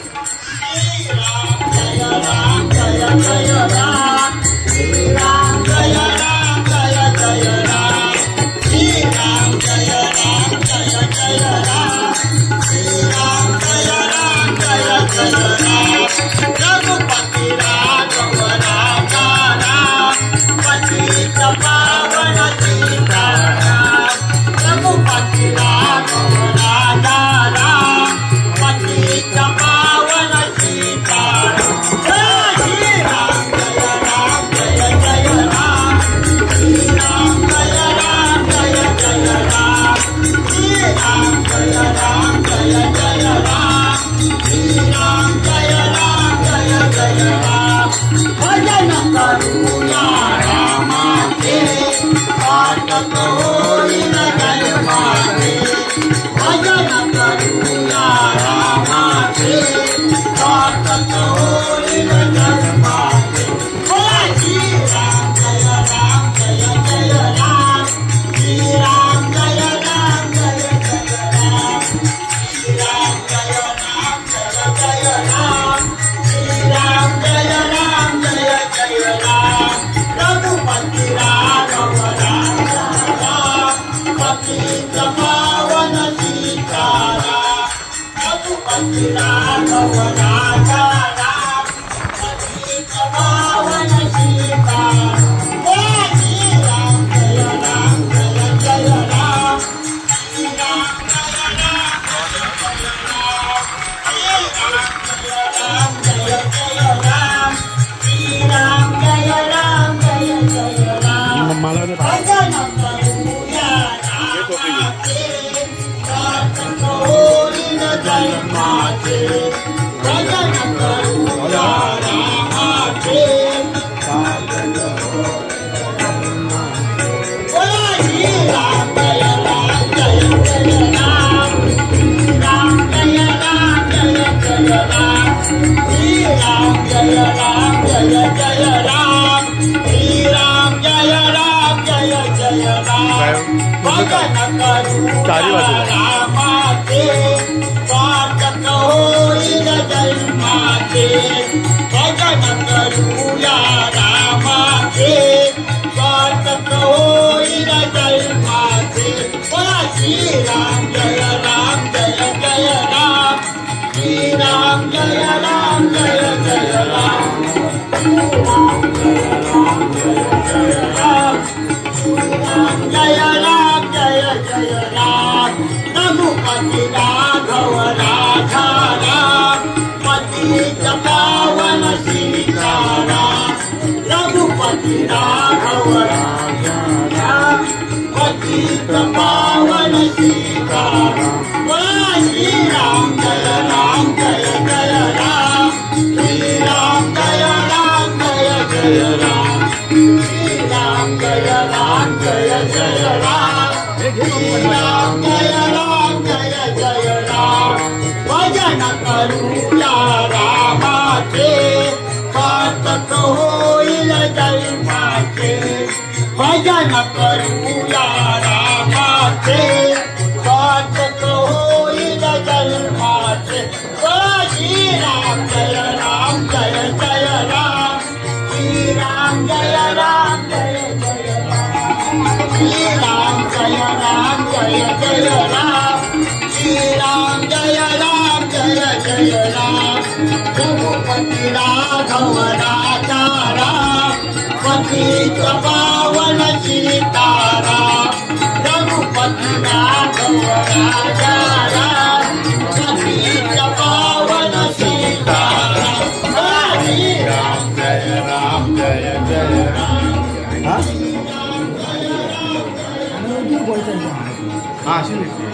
हा अशी भेटते.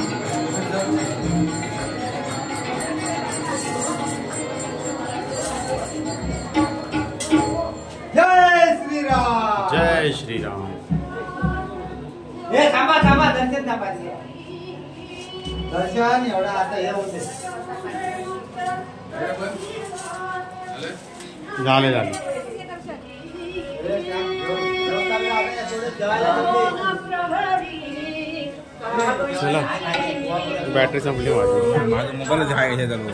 जय श्रीराम. जय श्रीराम. हे थांबा थांबा दर्शन थांबा. दर्शन एवढा आता हे होते. झाले झाले. चला बॅटरी संपली माझी. माझा मोबाईल आहे हे झालं.